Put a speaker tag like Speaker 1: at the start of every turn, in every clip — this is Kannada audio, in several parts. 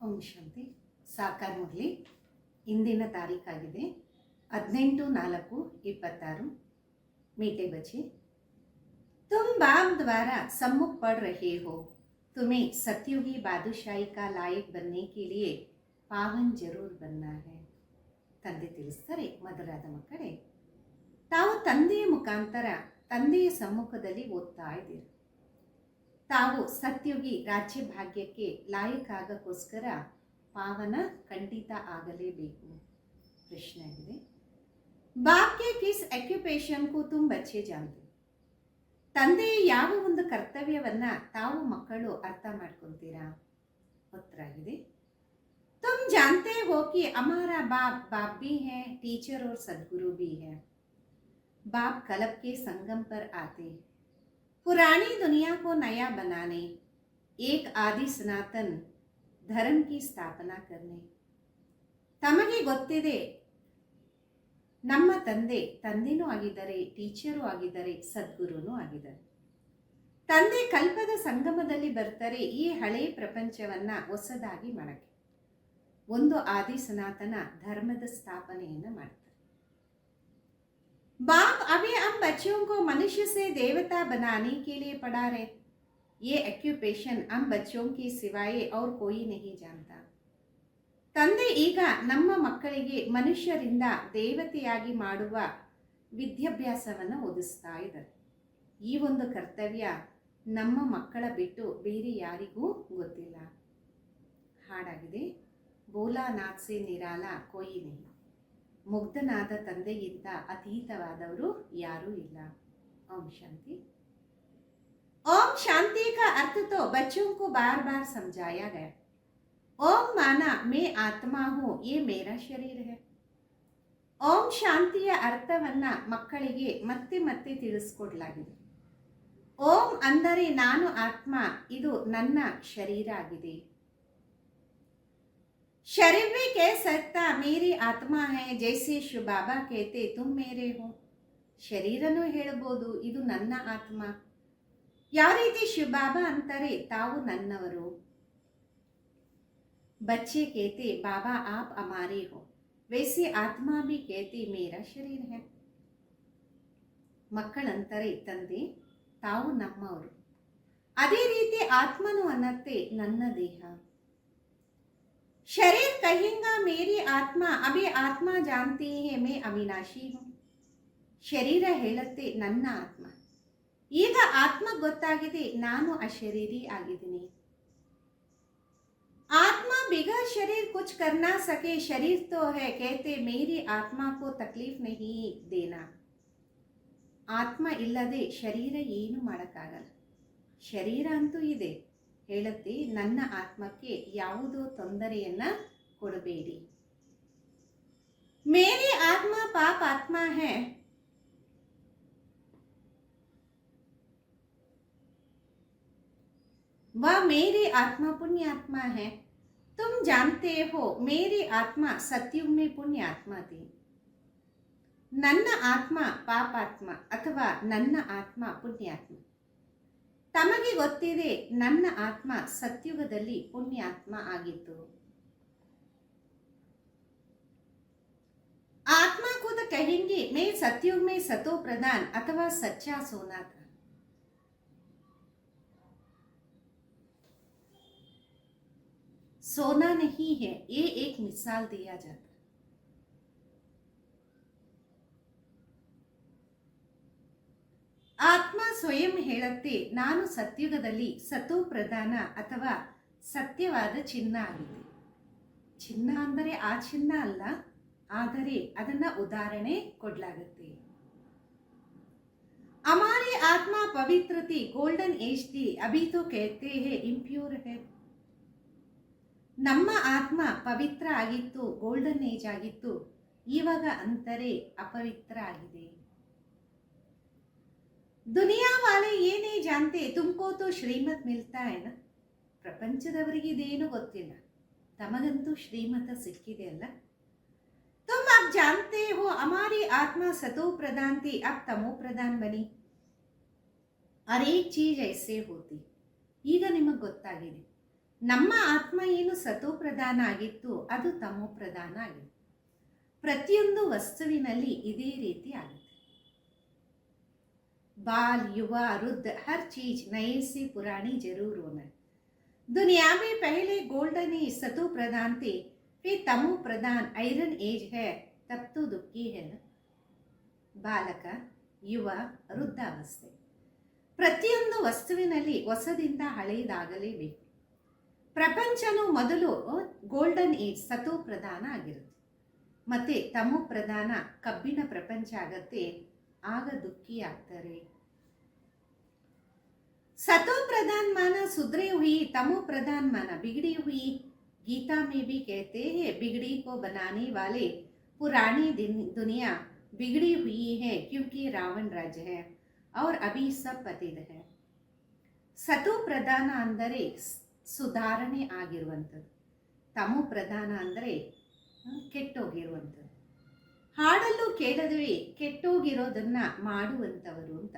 Speaker 1: ಓಂ ಶಾಂತಿ. ಸಾಕಾರ ಮುರಳಿ. ಇಂದಿನ ತಾರೀಖಾಗಿದೆ 18/4/26. मीठे बच्चे, तुम बाप द्वारा सम्मुख पढ़ रहे हो. तुम्हें सतयुगी बादशाही का लायक बनने के लिए पावन जरूर बनना है. ತಂದೆ ತಿಳಿಸ್ತಾರೆ, ಮಧುರಾದ ಮಕ್ಕಳೇ, ತಾವು ತಂದೆಯ ಮುಖಾಂತರ ತಂದೆಯ ಸಮ್ಮುಖದಲ್ಲಿ ಓದ್ತಾ ಇದ್ದೀರಿ. ತಾವು ಸತ್ಯುಗಿ ರಾಜ್ಯ ಭಾಗ್ಯಕ್ಕೆ ಲಾಯಕ್ಕಾಗಕ್ಕೋಸ್ಕರ ಪಾವನ ಖಂಡಿತ ಆಗಲೇಬೇಕು. ಪ್ರಶ್ನೆ ಆಗಿದೆ, ಬಾಪ್ ಕೆ ಕಿಸ್ ಆಕ್ಯುಪೇಷನ್ ಕು ತುಮ್ ಬಚ್ಚೆ ಜಾನ್ತೆ. ತಂದೆಯ ಯಾವ ಒಂದು ಕರ್ತವ್ಯವನ್ನ ತಾವು ಮಕ್ಕಳು ಅರ್ಥ ಮಾಡ್ಕೊಂತೀರಾ? ಉತ್ತರ ಆಗಿದೆ, तुम जानते हो कि हमारा बाप बाप भी है, टीचर और सदगुरु भी है. बाप कलब के संगम पर आते, पुरानी दुनिया को नया बनाने, एक आदि सनातन धर्म की स्थापना करने. ತಮಗೆ ಗೊತ್ತಿದೆ, ನಮ್ಮ ತಂದೆನೂ ಆಗಿದ್ದಾರೆ, ಟೀಚರು ಆಗಿದ್ದಾರೆ, ಸದ್ಗುರುನೂ ಆಗಿದ್ದಾರೆ. ತಂದೆ ಕಲ್ಪದ ಸಂಗಮದಲ್ಲಿ ಬರ್ತಾರೆ ಈ ಹಳೆಯ ಪ್ರಪಂಚವನ್ನ ಹೊಸದಾಗಿ ಮಾಡಕ್ಕೆ, ಒಂದು ಆದಿ ಸನಾತನ ಧರ್ಮದ ಸ್ಥಾಪನೆಯನ್ನು ಮಾಡ್ತಾರೆ. बाप अभी हम बच्चों को मनुष्य से देवता बनाने के लिए पढ़ा रहे. ये ऑक्यूपेशन हम बच्चों के सिवाय और कोई नहीं जानता. ತಂದೆ ಈಗ ನಮ್ಮ ಮಕ್ಕಳಿಗೆ ಮನುಷ್ಯರಿಂದ ದೇವತೆಯಾಗಿ ಮಾಡುವ ವಿದ್ಯಾಭ್ಯಾಸವನ್ನು ಓದಿಸ್ತಾ ಇದ್ದಾರೆ. ಈ ಒಂದು ಕರ್ತವ್ಯ ನಮ್ಮ ಮಕ್ಕಳ ಬಿಟ್ಟು ಬೇರೆ ಯಾರಿಗೂ ಗೊತ್ತಿಲ್ಲ. ಹಾಡಾಗಿದೆ, ಬೋಲಾನಾಥ್ ಸೆ ನಿರಾಲ ಕೋಯಿ ನಹಿ. ಮುಗ್ಧನಾದ ತಂದೆಗಿಂತ ಅತೀತವಾದವರು ಯಾರೂ ಇಲ್ಲ. ಓಂ ಶಾಂತಿ. ओम शांति का अर्थ तो बच्चों को बार बार समझाया गया. ओम माना मैं आत्मा हूँ, ये मेरा शरीर है. ಓಂ ಶಾಂತಿಯ ಅರ್ಥವನ್ನ ಮಕ್ಕಳಿಗೆ ಮತ್ತೆ ಮತ್ತೆ ತಿಳಿಸ್ಕೊಡ್ಲಾಗಿದೆ. ಓಂ ಅಂದರೆ ನಾನು ಆತ್ಮ, ಇದು ನನ್ನ ಶರೀರ ಆಗಿದೆ. शरीर भी कह सकता मेरी आत्मा है, जैसे शिव बाबा कहते तुम मेरे हो. ಶರೀರನೂ ಹೇಳ್ಬೋದು ಇದು ನನ್ನ ಆತ್ಮ. ಯಾವ ರೀತಿ ಶಿವ ಬಾಬಾ ಅಂತಾರೆ ತಾವು ನನ್ನವರು. बच्चे कहते बाबा आप हमारे हो, वैसे आत्मा भी कहती मेरा शरीर है. ಮಕ್ಕಳಂತಾರೆ ತಂದೆ ತಾವು ನಮ್ಮವರು, ಅದೇ ರೀತಿ ಆತ್ಮನು ಅನ್ನತ್ತೆ ನನ್ನ ದೇಹ. शरीर कहेगा मेरी आत्मा, अभी आत्मा जानती है मैं अविनाशी हूँ. ಶರೀರ ಹೇಳುತ್ತೆ ನನ್ನ ಆತ್ಮ, ಈಗ ಆತ್ಮ ಗೊತ್ತಾಗಿದೆ ನಾನು ಅಶರೀರಿ ಆಗಿದ್ದೀನಿ. आत्मा बिगैर शरीर कुछ कर ना सके, शरीर तो है कहते मेरी आत्मा को तकलीफ नहीं देना. ಆತ್ಮ ಇಲ್ಲದೆ ಶರೀರ ಏನು ಮಾಡೋಕ್ಕಾಗಲ್ಲ. ಶರೀರ ಅಂತೂ ಇದೆ, ಹೇಳುತ್ತೆ ನನ್ನ ಆತ್ಮಕ್ಕೆ ಯಾವುದೋ ತೊಂದರೆಯನ್ನ ಕೊಡಬೇಡಿ. ಮೇರಿ ಆತ್ಮ ಪಾಪ ಆತ್ಮ है, वह मेरी आत्मा पुण्य आत्मा है. तुम जानते हो मेरी आत्मा सत्युग में पुण्य आत्मा थी. ನನ್ನ ಆತ್ಮ ಪಾಪಾತ್ಮ ಅಥವಾ ನನ್ನ ಆತ್ಮ ಪುಣ್ಯಾತ್ಮ. ತಮಗೆ ಗೊತ್ತಿದೆ ನನ್ನ ಆತ್ಮ ಸತ್ಯುಗದಲ್ಲಿ ಪುಣ್ಯಾತ್ಮ ಆಗಿತ್ತು. ಆತ್ಮ ಖುದ ಕहेंगे मैं सत्युग में सतो प्रधान ಅಥವಾ सच्चा सोना था. सोना नहीं है, ये एक मिसाल दिया जाता. ಆತ್ಮ ಸ್ವಯಂ ಹೇಳುತ್ತೆ ನಾನು ಸತ್ಯುಗದಲ್ಲಿ ಸತೋ ಪ್ರಧಾನ ಅಥವಾ ಸತ್ಯವಾದ ಚಿನ್ನ ಆಗಿದೆ. ಚಿನ್ನ ಅಂದರೆ ಆ ಚಿನ್ನ ಅಲ್ಲ, ಆದರೆ ಅದನ್ನ ಉದಾಹರಣೆ ಕೊಡಲಾಗುತ್ತೆ. हमारी आत्मा पवित्र थी, गोल्डन एज थी, अभी तो कहते हैं impure है. ನಮ್ಮ ಆತ್ಮ ಪವಿತ್ರ ಆಗಿತ್ತು, ಗೋಲ್ಡನ್ ಏಜ್ ಆಗಿತ್ತು, ಇವಾಗ ಅಂತಾರೆ ಅಪವಿತ್ರ ಆಗಿದೆ. ದುನಿಯಾ ವಾಲೆ ಏನೇ ಜಾನ್ತೆ ತುಮಕೋ ತೋ ಶ್ರೀಮತ್ ಮಿಲ್ತಾ है ना. ಪ್ರಪಂಚದವರಿಗೆ ಇದೇನು ಗೊತ್ತಿಲ್ಲ, ತಮಗಂತೂ ಶ್ರೀಮತ ಸಿಕ್ಕಿದೆ ಅಲ್ಲ. तुम अब जानते हो हमारी आत्मा सतो प्रधान थी, अब तमो प्रधान बनी. हर एक चीज ऐसे होती. ಈಗ ನಿಮಗೆ ಗೊತ್ತಾಗಿದೆ ನಮ್ಮ ಆತ್ಮ ಏನು ಸತೋ ಪ್ರಧಾನ ಆಗಿತ್ತು ಅದು ತಮೋ ಪ್ರಧಾನ ಆಗಿತ್ತು. ಪ್ರತಿಯೊಂದು ವಸ್ತುವಿನಲ್ಲಿ ಇದೇ ರೀತಿ ಆಗುತ್ತೆ. बाल युवा वृद्ध हर चीज नए से पुरानी जरूर होना. दुनिया में पहले गोल्डन एज सतो प्रधान थे, फिर तमो प्रधान आयरन एज है, तब तो दुखी है ना. ಬಾಲಕ, ಯುವ, ವೃದ್ಧಾವಸ್ಥೆ, ಪ್ರತಿಯೊಂದು ವಸ್ತುವಿನಲ್ಲಿ ಹೊಸದಿಂದ ಹಳೆಯದಾಗಲೇಬೇಕು. ಪ್ರಪಂಚನು ಮೊದಲು ಗೋಲ್ಡನ್ ಏಜ್ ಸತೋ ಪ್ರಧಾನ ಆಗಿರುತ್ತೆ, ಮತ್ತೆ ತಮೋ ಪ್ರಧಾನ ಕಬ್ಬಿಣ ಪ್ರಪಂಚ ಆಗತ್ತೆ, ಆಗ ದುಃಖಿ ಆಗ್ತಾರೆ. सतो प्रधान माना सुधरी हुई, तमो प्रधान माना बिगड़ी हुई. गीता में भी कहते हैं बिगड़ी को बनाने वाले पुरानी दुनिया बिगड़ी हुई है क्योंकि रावण राज्य है और अभी सब पतित है. सतो प्रधाನ ಅಂದರೆ ಸುಧಾರಣೆ ಆಗಿರುವಂಥದ್ದು, ತಮೋ ಪ್ರಧಾನ ಅಂದರೆ ಕೆಟ್ಟೋಗಿರುವಂಥದ್ದು. ಹಾಡಲ್ಲೂ ಕೇಳದ್ವಿ ಕೆಟ್ಟೋಗಿರೋದನ್ನ ಮಾಡುವಂಥವರು ಅಂತ.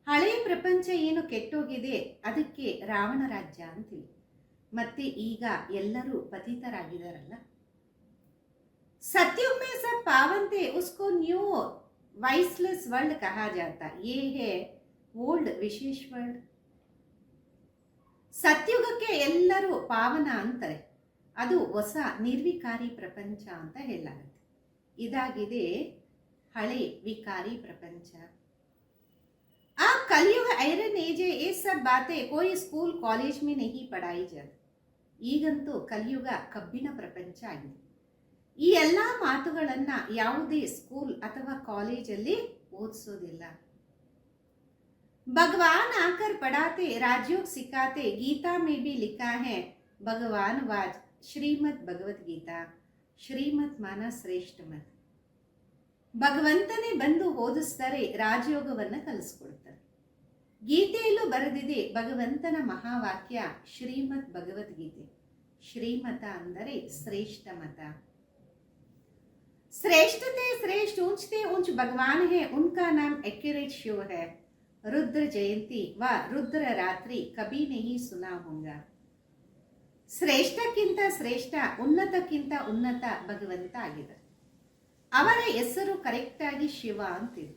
Speaker 1: ಹಳೆಯ ಪ್ರಪಂಚ ಏನು ಕೆಟ್ಟೋಗಿದೆ ಅದಕ್ಕೆ ರಾವಣ ರಾಜ್ಯ ಅಂತೀವಿ. ಮತ್ತೆ ಈಗ ಎಲ್ಲರೂ ಪತಿತರಾಗಿದ್ದಾರಲ್ಲ. सतयुग में सब पावन थे, उसको न्यू वाइसलेस वर्ल्ड कहा जाता. ये है ओल्ड विशेष वर्ल्ड. ಸತ್ಯುಗಕ್ಕೆ ಎಲ್ಲರೂ ಪಾವನ ಅಂತಾರೆ, ಅದು ಹೊಸ ನಿರ್ವಿಕಾರಿ ಪ್ರಪಂಚ ಅಂತ ಹೇಳಲಾಗುತ್ತೆ. ಇದಾಗಿದೆ ಹಳೆ ವಿಕಾರಿ ಪ್ರಪಂಚ. ಆ ಕಲಿಯುಗ ಐರನ್ ಏಜ್ ये सब बातें कोई स्कूल कॉलेज में नहीं पढ़ाई जाती. ಈಗಂತೂ ಕಲಿಯುಗ ಕಬ್ಬಿಣ ಪ್ರಪಂಚ ಆಗಿದೆ. ಈ ಎಲ್ಲ ಮಾತುಗಳನ್ನ ಯಾವುದೇ ಸ್ಕೂಲ್ ಅಥವಾ ಕಾಲೇಜಲ್ಲಿ ಓದಿಸೋದಿಲ್ಲ. भगवान आकर पढ़ाते, राजयोग सिखाते. गीता में भी लिखा है भगवान वाज श्रीमद् भगवत गीता. ಶ್ರೀಮತ್ ಮಾನ ಶ್ರೇಷ್ಠ ಮತ್. ಭಗವಂತನೇ ಬಂದು ಓದಿಸ್ತಾರೆ, ರಾಜಯೋಗವನ್ನು ಕಲಿಸ್ಕೊಡ್ತಾರೆ. ಗೀತೆಯಲ್ಲೂ ಬರೆದಿದೆ ಭಗವಂತನ ಮಹಾವಾಕ್ಯ ಶ್ರೀಮದ್ ಭಗವದ್ಗೀತೆ. ಶ್ರೀಮತ ಅಂದರೆ ಶ್ರೇಷ್ಠ ಮತ. श्रेष्ठते श्रेष्ठ, ऊंचते ऊंच भगवान है, उनका नाम एक्यूरेट शिव है. रुद्र जयंती व रुद्र रात्रि कभी नहीं सुना होगा. ಶ್ರೇಷ್ಠಕ್ಕಿಂತ ಶ್ರೇಷ್ಠ, ಉನ್ನತಕ್ಕಿಂತ ಉನ್ನತ ಭಗವಂತ ಆಗಿದ್ದಾರೆ. ಅವರ ಹೆಸರು ಕರೆಕ್ಟಾಗಿ ಶಿವ ಅಂತಿದೆ.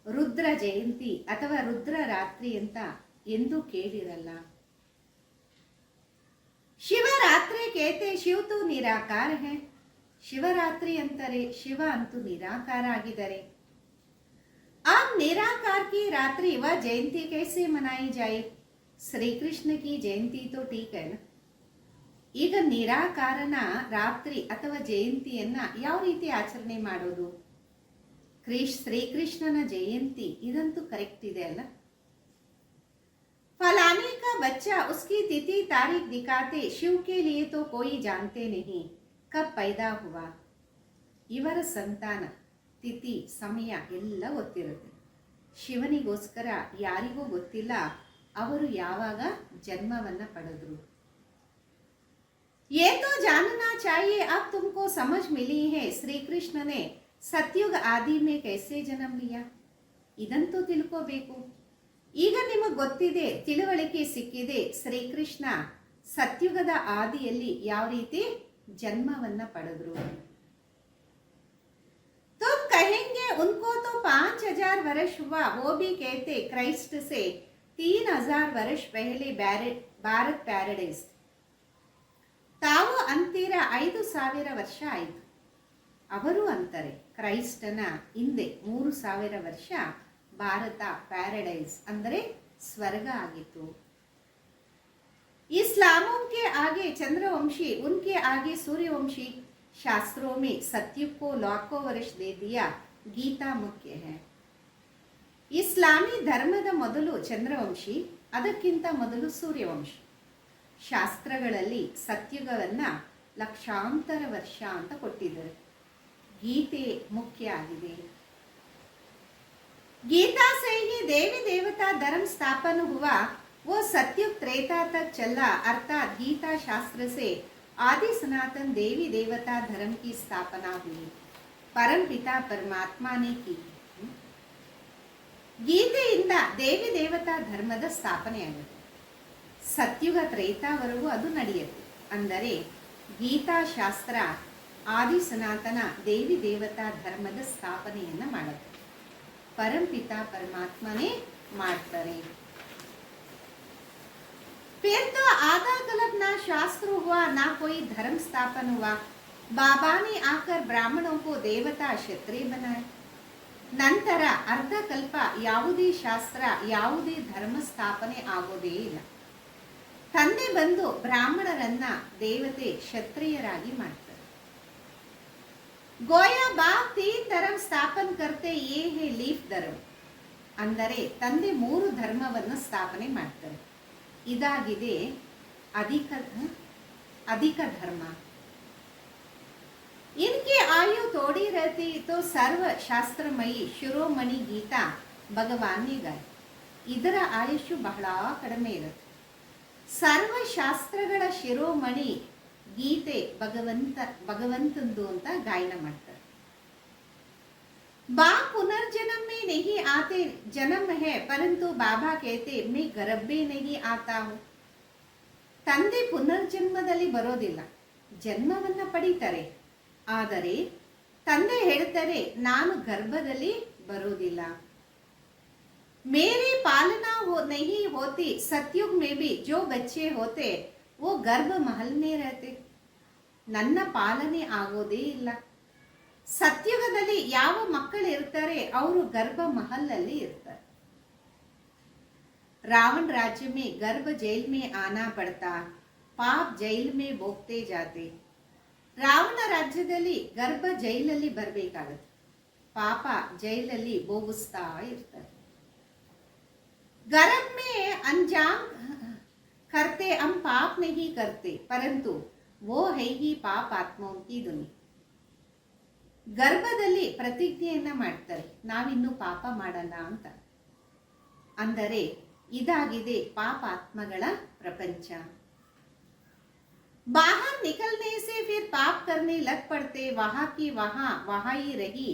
Speaker 1: ರುದ್ರ ಜಯಂತಿ ಅಥವಾ ರುದ್ರ ರಾತ್ರಿ ಅಂತ ಎಂದೂ ಕೇಳಿರಲ್ಲ. ಶಿವರಾತ್ರಿ ಕೇತೆ ಶಿವ ತು ನಿರಾಕಾರ ಹೇ. ಶಿವರಾತ್ರಿ ಅಂತಾರೆ, ಶಿವ ಅಂತೂ ನಿರಾಕಾರ ಆಗಿದ್ದಾರೆ. अब निराकार की रात्रि व जयंती कैसे मनाई जाए? श्री कृष्ण की जयंती तो ठीक है ना. ಈಗ ನಿರಾಕಾರನ ರಾತ್ರಿ ಅಥವಾ ಜಯಂತಿಯನ್ನ ಯಾವ ರೀತಿ ಆಚರಣೆ ಮಾಡೋದು? ಶ್ರೀಕೃಷ್ಣನ ಜಯಂತಿ ಇದಂತೂ ಕರೆಕ್ಟ್ ಇದೆ ಅಲ್ಲ. फलाने का बच्चा उसकी तिथि तारीख दिखाते, शिव के लिए तो कोई जानते नहीं कब पैदा हुआ. ಇವರ ಸಂತಾನ ತಿಥಿ ಸಮಯ ಎಲ್ಲ ಗೊತ್ತಿರುತ್ತೆ. ಶಿವನಿಗೋಸ್ಕರ ಯಾರಿಗೂ ಗೊತ್ತಿಲ್ಲ ಅವರು ಯಾವಾಗ ಜನ್ಮವನ್ನ ಪಡೆದ್ರು. ये तो जानना चाहिए, अब तुमको समझ मिली है श्री कृष्ण ने सतयुग आदि में कैसे जन्म लिया. ಇದಂತೂ ತಿಳ್ಕೋಬೇಕು. ಈಗ ನಿಮಗೆ ಗೊತ್ತಿದೆ, ತಿಳುವಳಿಕೆ ಸಿಕ್ಕಿದೆ, ಶ್ರೀಕೃಷ್ಣ ಸತ್ಯುಗದ ಆದಿಯಲ್ಲಿ ಯಾವ ರೀತಿ ಜನ್ಮವನ್ನ ಪಡೆದ್ರು. तुम कहेंगे उनको तो 5000 वर्ष हुआ, वो भी कहते क्राइस्ट से 3000 वर्ष पहले भारत पैराडೈಸ್. ತಾವು ಅಂತೀರ 5000 ವರ್ಷ ಆಯಿತು. ಅವರು ಅಂತಾರೆ ಕ್ರೈಸ್ತನ ಹಿಂದೆ 3000 ವರ್ಷ ಭಾರತ ಪ್ಯಾರಡೈಸ್ ಅಂದರೆ ಸ್ವರ್ಗ ಆಗಿತ್ತು. इस्लामों के आगे चंद्रवंशी, उनके आगे सूर्यवंशी. शास्त्रों में सतयुग को लाखों वर्ष दे दिया. गीता मुख्य है. ಇಸ್ಲಾಮಿ ಧರ್ಮದ ಮೊದಲು ಚಂದ್ರವಂಶಿ, ಅದಕ್ಕಿಂತ ಮೊದಲು ಸೂರ್ಯವಂಶಿ. ಶಾಸ್ತ್ರಗಳಲ್ಲಿ ಸತ್ಯುಗವನ್ನ ಲಕ್ಷಾಂತರ ವರ್ಷ ಅಂತ ಕೊಟ್ಟಿದ್ದಾರೆ. ಗೀತೆ ಮುಖ್ಯ ಆಗಿದೆ. गीता से ही देवी देवता धर्म स्थापन हुआ. वो सतयुग त्रेता तक चला, अर्थात गीता शास्त्र से आदि सनातन देवी देवता धर्म की स्थापना हुई. परम पिता परमात्मा ने की. ಗೀತೆಯಿಂದ ದೇವಿ ದೇವತಾ ಧರ್ಮದ ಸ್ಥಾಪನೆ ಆಗುತ್ತೆ. ಸತ್ಯುಗ ತ್ರೇತಾವರೆಗೂ ಅದು ನಡೆಯುತ್ತೆ. ಅಂದರೆ ಗೀತಾಶಾಸ್ತ್ರ ಆದಿ ಸನಾತನ ದೇವಿ ದೇವತಾ ಧರ್ಮದ ಸ್ಥಾಪನೆಯನ್ನು ಮಾಡುತ್ತೆ. परमपिता परमात्मा ने मारते। फिर तो आधा गलत ना शास्त्र हुआ ना कोई धर्म स्थापन हुआ। बाबा ने आकर ब्राह्मणों को देवता क्षत्रिय बनाए। ನಂತರ ಅರ್ಧ ಕಲ್ಪ ಯಾವುದೇ ಶಾಸ್ತ್ರ ಯಾವುದೇ ಧರ್ಮ ಸ್ಥಾಪನೆ ಆಗೋದೇ ಇಲ್ಲ. ತಂದೆ ಬಂದು ಬ್ರಾಹ್ಮಣರನ್ನ ದೇವತೆ ಕ್ಷತ್ರಿಯರಾಗಿ ಮಾಡ್ತಾರೆ. ಗೋಯಾ ಬಾಪ್ 3 ಧರ್ಮ ಸ್ಥಾಪನೆ करते ये है लीफ ಧರ್ಮ. ಅಂದರೆ ತಂದೆ 3 ಧರ್ಮವನ್ನು ಸ್ಥಾಪನೆ ಮಾಡ್ತಾರೆ. ಇದಾಗಿದೆ ಅಧಿಕ ಧರ್ಮ. इनकी आयु थोड़ी रहती तो सर्व ಶಾಸ್ತ್ರಮಯಿ ಶಿರೋಮಣಿ ಗೀತಾ ಭಗವಾನ್ ने गाय. ಇದರ ಆಯುಷು ಬಹಳ ಕಡಿಮೆ ಇರುತ್ತೆ. ಸರ್ವ ಶಾಸ್ತ್ರಗಳ ಶಿರೋಮಣಿ ಗೀತೆ ಭಗವಂತಂದು ಅಂತ ಗಾಯನ ಮಾಡ್ತಾರೆ. बाप पुनर्जन्म में नहीं आते, जन्म है परंतु बाबा कहते मैं गर्भ में नहीं आता हूँ. ತಂದೆ ಪುನರ್ಜನ್ಮದಲ್ಲಿ ಬರೋದಿಲ್ಲ, ಜನ್ಮವನ್ನ ಪಡಿತಾರೆ. ಆದರೆ ತಂದೆ ಹೇಳ್ತಾರೆ ನಾನು ಗರ್ಭದಲ್ಲಿ ಬರೋದಿಲ್ಲ. मेरी पालना नहीं होती. सतयुग में भी जो बच्चे होते वो गर्भ महल में रहते. ನನ್ನ ಪಾಲನೆ ಆಗೋದೇ ಇಲ್ಲ. ಸತ್ಯುಗದಲ್ಲಿ ಯಾವ ಮಕ್ಕಳು ಇರ್ತಾರೆ ಅವರು ಗರ್ಭ ಮಹಲಲ್ಲಿ ಇರ್ತಾರೆ. रावण राज्य में गर्भ जेल में आना पड़ता, पाप जेल में भोगते जाते. ರಾವಣ ರಾಜ್ಯದಲ್ಲಿ ಗರ್ಭ ಜೈಲಲ್ಲಿ ಬರಬೇಕಾಗುತ್ತೆ, ಪಾಪ ಜೈಲಲ್ಲಿ ಭೋಗಿಸ್ತಾ ಇರ್ತಾರೆ. गर्भ में अंजाम करते हम पाप नहीं करते परंतु वो है ही पाप आत्माओं की दुनिया. ಗರ್ಭದಲ್ಲಿ ಪ್ರತಿಜ್ಞೆಯನ್ನ ಮಾಡ್ತಾರೆ ನಾವಿನ್ನು ಪಾಪ ಮಾಡಲ್ಲ ಅಂತ. ಅಂದರೆ ಇದಾಗಿದೆ ಪಾಪಾತ್ಮಗಳ ಪ್ರಪಂಚ. बाहर निकलने से फिर पाप करने लग पड़ते, वहां की वहां ही रही.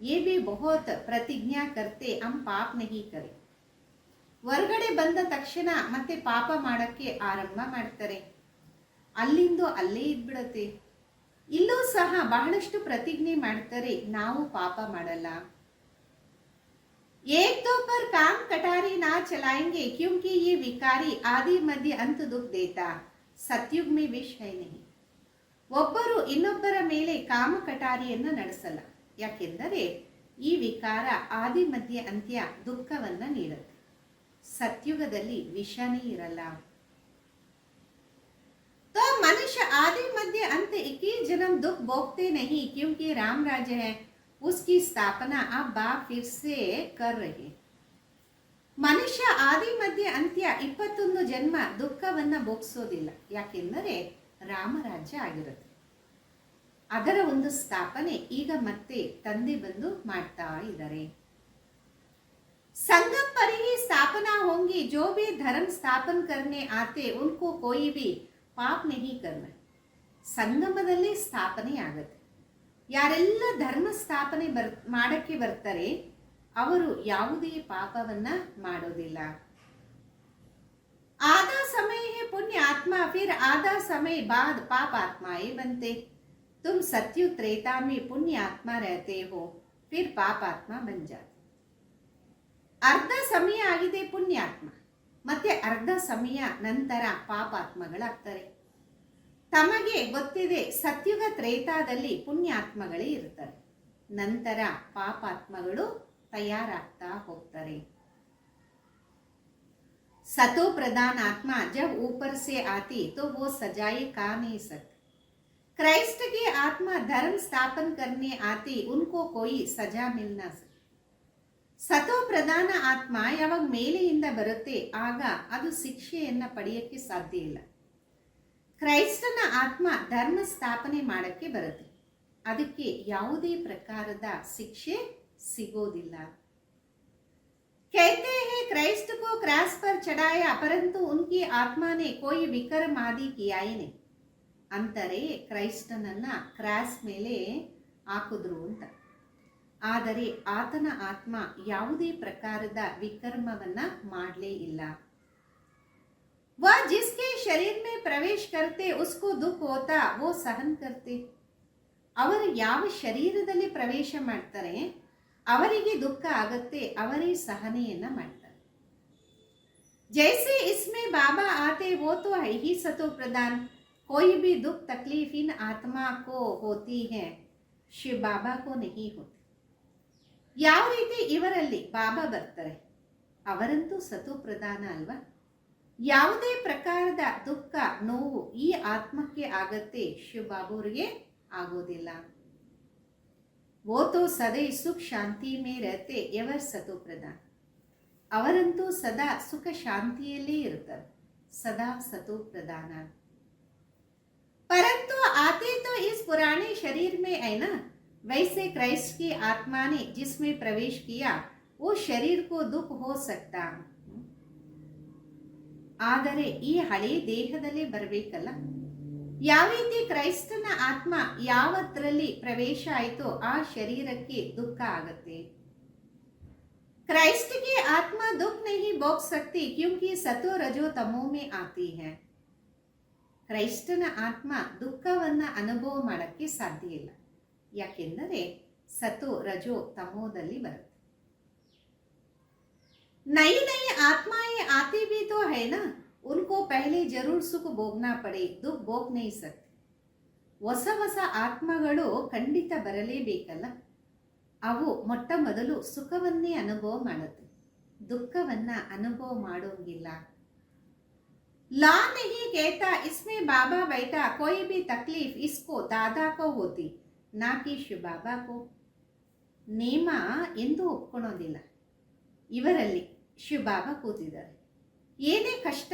Speaker 1: ये भी बहुत प्रतिज्ञा करते हम पाप नहीं करे. ಹೊರಗಡೆ ಬಂದ ತಕ್ಷಣ ಮತ್ತೆ ಪಾಪ ಮಾಡಕ್ಕೆ ಆರಂಭ ಮಾಡ್ತಾರೆ, ಅಲ್ಲಿಂದ ಅಲ್ಲೇ ಇದ್ಬಿಡತ್ತೆ. ಇಲ್ಲೂ ಸಹ ಬಹಳಷ್ಟು ಪ್ರತಿಜ್ಞೆ ಮಾಡ್ತಾರೆ ನಾವು ಪಾಪ ಮಾಡಲ್ಲ. एक दो पर काम कटारी ना चलाएंगे क्योंकि ये विकारी आदि मध्य अंत दुख देता. सतयुग में विष है नहीं. ಒಬ್ಬರು ಇನ್ನೊಬ್ಬರ ಮೇಲೆ ಕಾಮ ಕಟಾರಿಯನ್ನು ನಡೆಸಲ್ಲ, ಯಾಕೆಂದರೆ ಈ ವಿಕಾರ ಆದಿ ಮಧ್ಯ ಅಂತ್ಯ ದುಃಖವನ್ನ ನೀಡುತ್ತೆ. ಸತ್ಯುಗದಲ್ಲಿ ವಿಷನೇ ಇರಲ್ಲ. तो मनुष्य आदि मध्य अंत 21 जन्म दुख भोगते नहीं क्योंकि राम राज्य है, उसकी स्थापना अब बाप फिर से कर रहे. ಮನುಷ್ಯ ಆದಿ ಮಧ್ಯ ಅಂತ್ಯ 21 ಜನ್ಮ ದುಃಖವನ್ನ ಭೋಗಿಸೋದಿಲ್ಲ, ಯಾಕೆಂದರೆ ರಾಮರಾಜ್ಯ ಆಗಿರುತ್ತೆ. ಅದರ ಒಂದು ಸ್ಥಾಪನೆ ಈಗ ಮತ್ತೆ ತಂದೆ ಬಂದು ಮಾಡ್ತಾ ಇದ್ದಾರೆ. संगम पर ही स्थापना होंगी. जो भी धर्म स्थापन करने आते उनको कोई भी पाप नहीं करना. ಸಂಗಮದಲ್ಲಿ ಸ್ಥಾಪನೆ ಆಗುತ್ತೆ. ಯಾರೆಲ್ಲ ಧರ್ಮ ಸ್ಥಾಪನೆ ಮಾಡಕ್ಕೆ ಬರ್ತಾರೆ ಅವರು ಯಾವುದೇ ಪಾಪವನ್ನ ಮಾಡೋದಿಲ್ಲ. आधा समय है पुण्य आत्मा, फिर आधा समय बाद पाप आत्माएं बनते. तुम सत्युग त्रेता में पुण्य आत्मा रहते हो, फिर पाप आत्मा बन जाते. ಅರ್ಧ ಸಮಯ ಆಗಿದೆ ಪುಣ್ಯಾತ್ಮ, ಮತ್ತೆ ಅರ್ಧ ಸಮಯ ನಂತರ ಪಾಪಾತ್ಮಗಳಾಗ್ತಾರೆ. ತಮಗೆ ಗೊತ್ತಿದೆ ಸತ್ಯುಗ ತ್ರೇತಾದಲ್ಲಿ ಪುಣ್ಯಾತ್ಮಗಳೇ ಇರ್ತಾರೆ, ನಂತರ ಪಾಪಾತ್ಮಗಳು ತಯಾರಾಗ್ತಾ ಹೋಗ್ತಾರೆ. सतो प्रधान आत्मा जब ऊपर से आती तो वो सजाए का नहीं सकती. क्राइस्ट की आत्मा धर्म स्थापन करने आती, उनको कोई सजा मिल ना सकती. ಸತೋ ಪ್ರಧಾನ ಆತ್ಮ ಯಾವಾಗ ಮೇಲೆಯಿಂದ ಬರುತ್ತೆ ಆಗ ಅದು ಶಿಕ್ಷೆಯನ್ನ ಪಡೆಯಕ್ಕೆ ಸಾಧ್ಯ ಇಲ್ಲ. ಕ್ರೈಸ್ತನ ಆತ್ಮ ಧರ್ಮ ಸ್ಥಾಪನೆ ಮಾಡಕ್ಕೆ ಬರುತ್ತೆ, ಅದಕ್ಕೆ ಯಾವುದೇ ಪ್ರಕಾರದ ಶಿಕ್ಷೆ ಸಿಗೋದಿಲ್ಲ. कहते हैं क्राइस्ट को क्रॉस पर चढ़ाया परंतु उनकी आत्मा ने कोई विक्रम आदि किया ही नहीं. ಅಂತಾರೆ ಕ್ರೈಸ್ತನನ್ನ ಕ್ರಾಸ್ ಮೇಲೆ ಹಾಕಿದ್ರು ಅಂತ, ಆದರೆ ಆತನ ಆತ್ಮ ಯಾವುದೇ ಪ್ರಕಾರದ ವಿಕರ್ಮವನ್ನ ಮಾಡಲೇ ಇಲ್ಲ. वह जिस शरीर में प्रवेश करते उसको दुख होता वो सहन करते. ಅವರು ಯಾವ ಶರೀರದಲ್ಲಿ ಪ್ರವೇಶ ಮಾಡ್ತಾರೆ ಅವರಿಗೆ ದುಃಖ ಆಗುತ್ತೆ, ಅವರೇ ಸಹನೆಯನ್ನ ಮಾಡ್ತಾರೆ. जैसे इसमें बाबा आते वो तो है ही सतो प्रधान, कोई भी दुख तकलीफ इन आत्मा को होती है, शिव बाबा को नहीं होती. ಯಾವ ರೀತಿ ಇವರಲ್ಲಿ ಬಾಬಾ ಬರ್ತಾರೆ ಅವರಂತೂ ಸತು ಪ್ರಧಾನ ಅಲ್ವಾ. ಯಾವುದೇ ಪ್ರಕಾರದ ದುಃಖ ನೋವು ಈ ಆತ್ಮಕ್ಕೆ ಆಗತ್ತೆ, ಶಿವ ಬಾಬುರಿಗೆ ಆಗೋದಿಲ್ಲ. वो तो सदै सुख शांति में रहते एवर सतो प्रधान, ಅವರಂತೂ ಸದಾ ಸುಖ ಶಾಂತಿಯಲ್ಲೇ ಇರ್ತಾರೆ, ಸದಾ ಸतो प्रधान. परंतु आते तो इस पुराने शरीर में है ना, वैसे क्राइस्ट की आत्मा ने जिसमें प्रवेश किया वो शरीर को दुख हो सकता. ಆದರೆ ಈ ಹಳೆ ದೇಹದಲ್ಲೇ ಬರಬೇಕಲ್ಲ. ಯಾವ ರೀತಿ ಕ್ರೈಸ್ತನ ಆತ್ಮ ಯಾವತ್ತರಲ್ಲಿ ಪ್ರವೇಶ ಆಯಿತೋ ಆ ಶರೀರಕ್ಕೆ ದುಃಖ ಆಗತ್ತೆ. क्राइस्ट की आत्मा दुख नहीं भोग सकती क्योंकि सतो रजो तमो में आती है. ಕ್ರೈಸ್ತನ ಆತ್ಮ ದುಃಖವನ್ನ ಅನುಭವ ಮಾಡಕ್ಕೆ ಸಾಧ್ಯ ಇಲ್ಲ, ಯಾಕೆಂದರೆ ಸತೋ ರಜೋ ತಮೋದಲ್ಲಿ ಬರುತ್ತೆ. नई नई आत्माएं आती भी तो है ना, उनको पहले जरूर सुख भोगना पड़े, दुख भोग नहीं सकते. ಹೊಸ ಹೊಸ ಆತ್ಮಗಳು ಖಂಡಿತ ಬರಲೇಬೇಕಲ್ಲ. ಅವು ಮೊಟ್ಟ ಮೊದಲು ಸುಖವನ್ನೇ ಅನುಭವ ಮಾಡುತ್ತೆ, ದುಃಖವನ್ನ ಅನುಭವ ಮಾಡೋಂಗಿಲ್ಲ. ला नहीं कहता इसमें बाबा बैठा, कोई भी तकलीफ इसको दादा को होती ना कि शिव बाबा को. ನೇಮ ಎಂದು ಒಪ್ಕೊಳ್ಳೋದಿಲ್ಲ. ಇವರಲ್ಲಿ ಶಿವ ಬಾಬಾ ಕೂತಿದ್ದಾರೆ. ಏನೇ ಕಷ್ಟ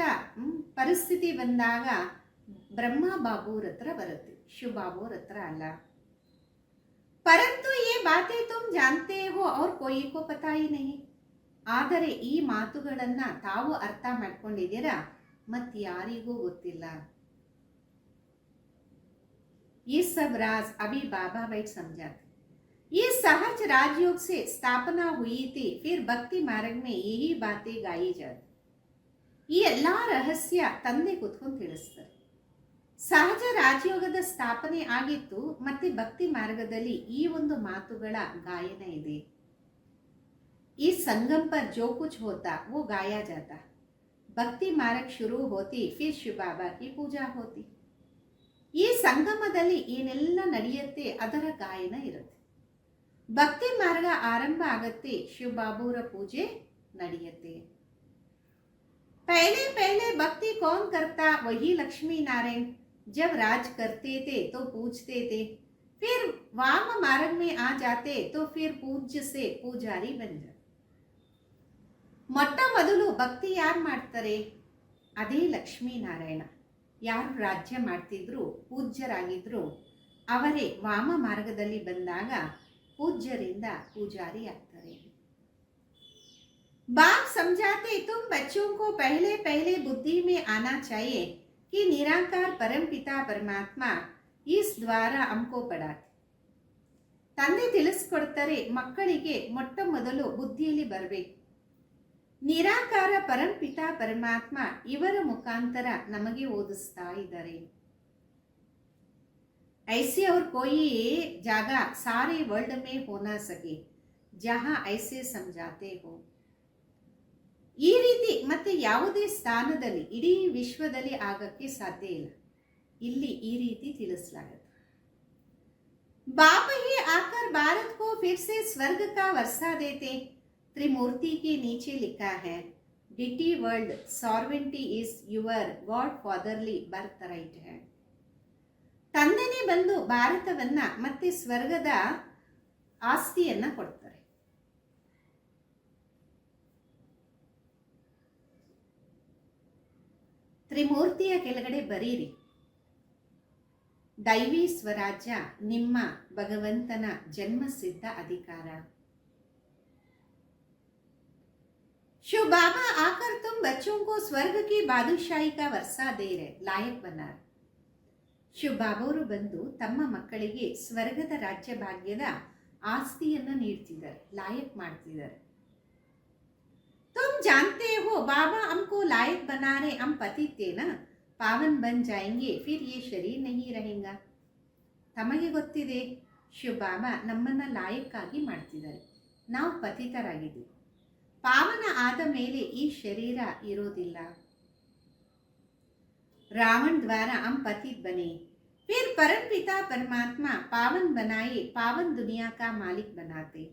Speaker 1: ಪರಿಸ್ಥಿತಿ ಬಂದಾಗ ಬ್ರಹ್ಮ ಬಾಬುರ ಹತ್ರ ಬರುತ್ತೆ, ಶಿವ ಬಾಬುರ ಹತ್ರ ಅಲ್ಲ. परंतु ये बातें तुम जानते हो और कोई को पता ही नहीं. ಆದರೆ ಈ ಮಾತುಗಳನ್ನ ತಾವು ಅರ್ಥ ಮಾಡ್ಕೊಂಡಿದ್ದೀರಾ, ಮತ್ತಾರಿಗೂ ಗೊತ್ತಿಲ್ಲ. ये सब राज अभी बाबा बैठ समझाते. ये सहज राजयोग से स्थापना हुई थी, फिर भक्ति मार्ग में यही बातें गाई जाती. ಈ ಎಲ್ಲಾ ರಹಸ್ಯ ತಂದೆ ಕೂತ್ಕೊಂಡು ತಿಳಿಸ್ತಾರೆ. ಸಹಜ ರಾಜಯೋಗದ ಸ್ಥಾಪನೆ ಆಗಿತ್ತು, ಮತ್ತೆ ಭಕ್ತಿ ಮಾರ್ಗದಲ್ಲಿ ಈ ಒಂದು ಮಾತುಗಳ ಗಾಯನ ಇದೆ. ಈ संगम पर जो कुछ होता वो गाया जाता. ಭಕ್ತಿ ಮಾರ್ಗ ಶುರು ಹೋತಿ, फिर ಶಿವ ಬಾಬಾ की पूजा होती. ಈ ಸಂಗಮದಲ್ಲಿ ಏನೆಲ್ಲ ನಡೆಯುತ್ತೆ ಅದರ ಗಾಯನ ಇರುತ್ತೆ. ಭಕ್ತಿ ಮಾರ್ಗ ಆರಂಭ ಆಗತ್ತೆ, ಶಿವ ಬಾಬುರ ಪೂಜೆ ನಡೆಯುತ್ತೆ. पहले पहले भक्ति कौन करता, वही लक्ष्मी नारायण. जब राज करते थे तो पूजते थे, फिर वाम मार्ग में आ जाते तो फिर पूज्य से पूजारी बन जाते. ಮೊಟ್ಟ ಮೊದಲು ಭಕ್ತಿ ಯಾರು ಮಾಡ್ತಾರೆ, ಅದೇ ಲಕ್ಷ್ಮೀ ನಾರಾಯಣ. ಯಾರು ರಾಜ್ಯ ಮಾಡ್ತಿದ್ರು, ಪೂಜ್ಯರಾಗಿದ್ರು, ಅವರೇ ವಾಮ ಮಾರ್ಗದಲ್ಲಿ ಬಂದಾಗ ಪೂಜ್ಯರಿಂದ ಪೂಜಾರಿ ಆಗ್ತಾರೆ. बाप समझाते तुम बच्चों को पहले पहले बुद्धि में आना चाहिए कि निराकार परम पिता परमात्मा इस द्वारा हमको पढ़ाते. ತಂದೆ ತಿಳಿಸ್ಕೊಡ್ತಾರೆ, ಮಕ್ಕಳಿಗೆ ಮೊಟ್ಟ ಮೊದಲು ಬುದ್ಧಿಯಲ್ಲಿ ಬರಬೇಕು, ನಿರಾಕಾರ ಪರಂಪಿತ ಪರಮಾತ್ಮ ಇವರ ಮುಖಾಂತರ ನಮಗೆ ಓದಿಸ್ತಾ ಇದ್ದಾರೆ. ऐसे और कोई जगह सारे वर्ल्ड में हो ना सके जहां ऐसे समझाते हो. ಈ ರೀತಿ ಮತ್ತೆ ಯಾವುದೇ ಸ್ಥಾನದಲ್ಲಿ ಇಡೀ ವಿಶ್ವದಲ್ಲಿ ಆಗಕ್ಕೆ ಸಾಧ್ಯ ಇಲ್ಲ, ಇಲ್ಲಿ ಈ ರೀತಿ ತಿಳಿಸಲಾಗುತ್ತೆ. बाप ही आकर भारत को फिर से स्वर्ग का वर्षा देते. त्रिमूर्ति के नीचे लिखा है, deity world sovereignty is your god fatherly birth right है. ತಂದೆನೇ ಬಂದು ಭಾರತವನ್ನ ಮತ್ತೆ ಸ್ವರ್ಗದ ಆಸ್ತಿಯನ್ನ ಕೊಡ್ತಾರೆ. ತ್ರಿಮೂರ್ತಿಯ ಕೆಳಗಡೆ ಬರೀರಿ, ದೈವಿ ಸ್ವರಾಜ್ಯ ನಿಮ್ಮ ಭಗವಂತನ ಜನ್ಮಸಿದ್ಧ ಅಧಿಕಾರ. शिव बाबा आकर तुम बच्चों को स्वर्ग की बादशाही का वर्षा दे रहे, लायक बना. ಶಿವ ಬಾಬಾವರು ಬಂದು ತಮ್ಮ ಮಕ್ಕಳಿಗೆ ಸ್ವರ್ಗದ ರಾಜ್ಯ ಭಾಗ್ಯದ ಆಸ್ತಿಯನ್ನು ನೀಡ್ತಿದ್ದಾರೆ, ಲಾಯಕ್ ಮಾಡ್ತಿದ್ದಾರೆ. तुम जानते हो बाबा हमको लायक बना रहे, हम पति थे ना, पावन बन जाएंगे, फिर ये शरीर नहीं रहेगा. ತಮಗೆ ಗೊತ್ತಿದೆ ಶಿವಬಾಬಾ ನಮ್ಮನ್ನು ಲಾಯಕ್ಕಾಗಿ ಮಾಡ್ತಿದ್ದಾರೆ. ನಾವು ಪತಿತರಾಗಿದ್ದೀವಿ. ಪಾವನ ಆದ ಮೇಲೆ ಈ ಶರೀರ ಇರೋದಿಲ್ಲ. रावण द्वारा हम पतित बने, फिर परम पिता परमात्मा पावन बनाए, पावन दुनिया का मालिक बनाते.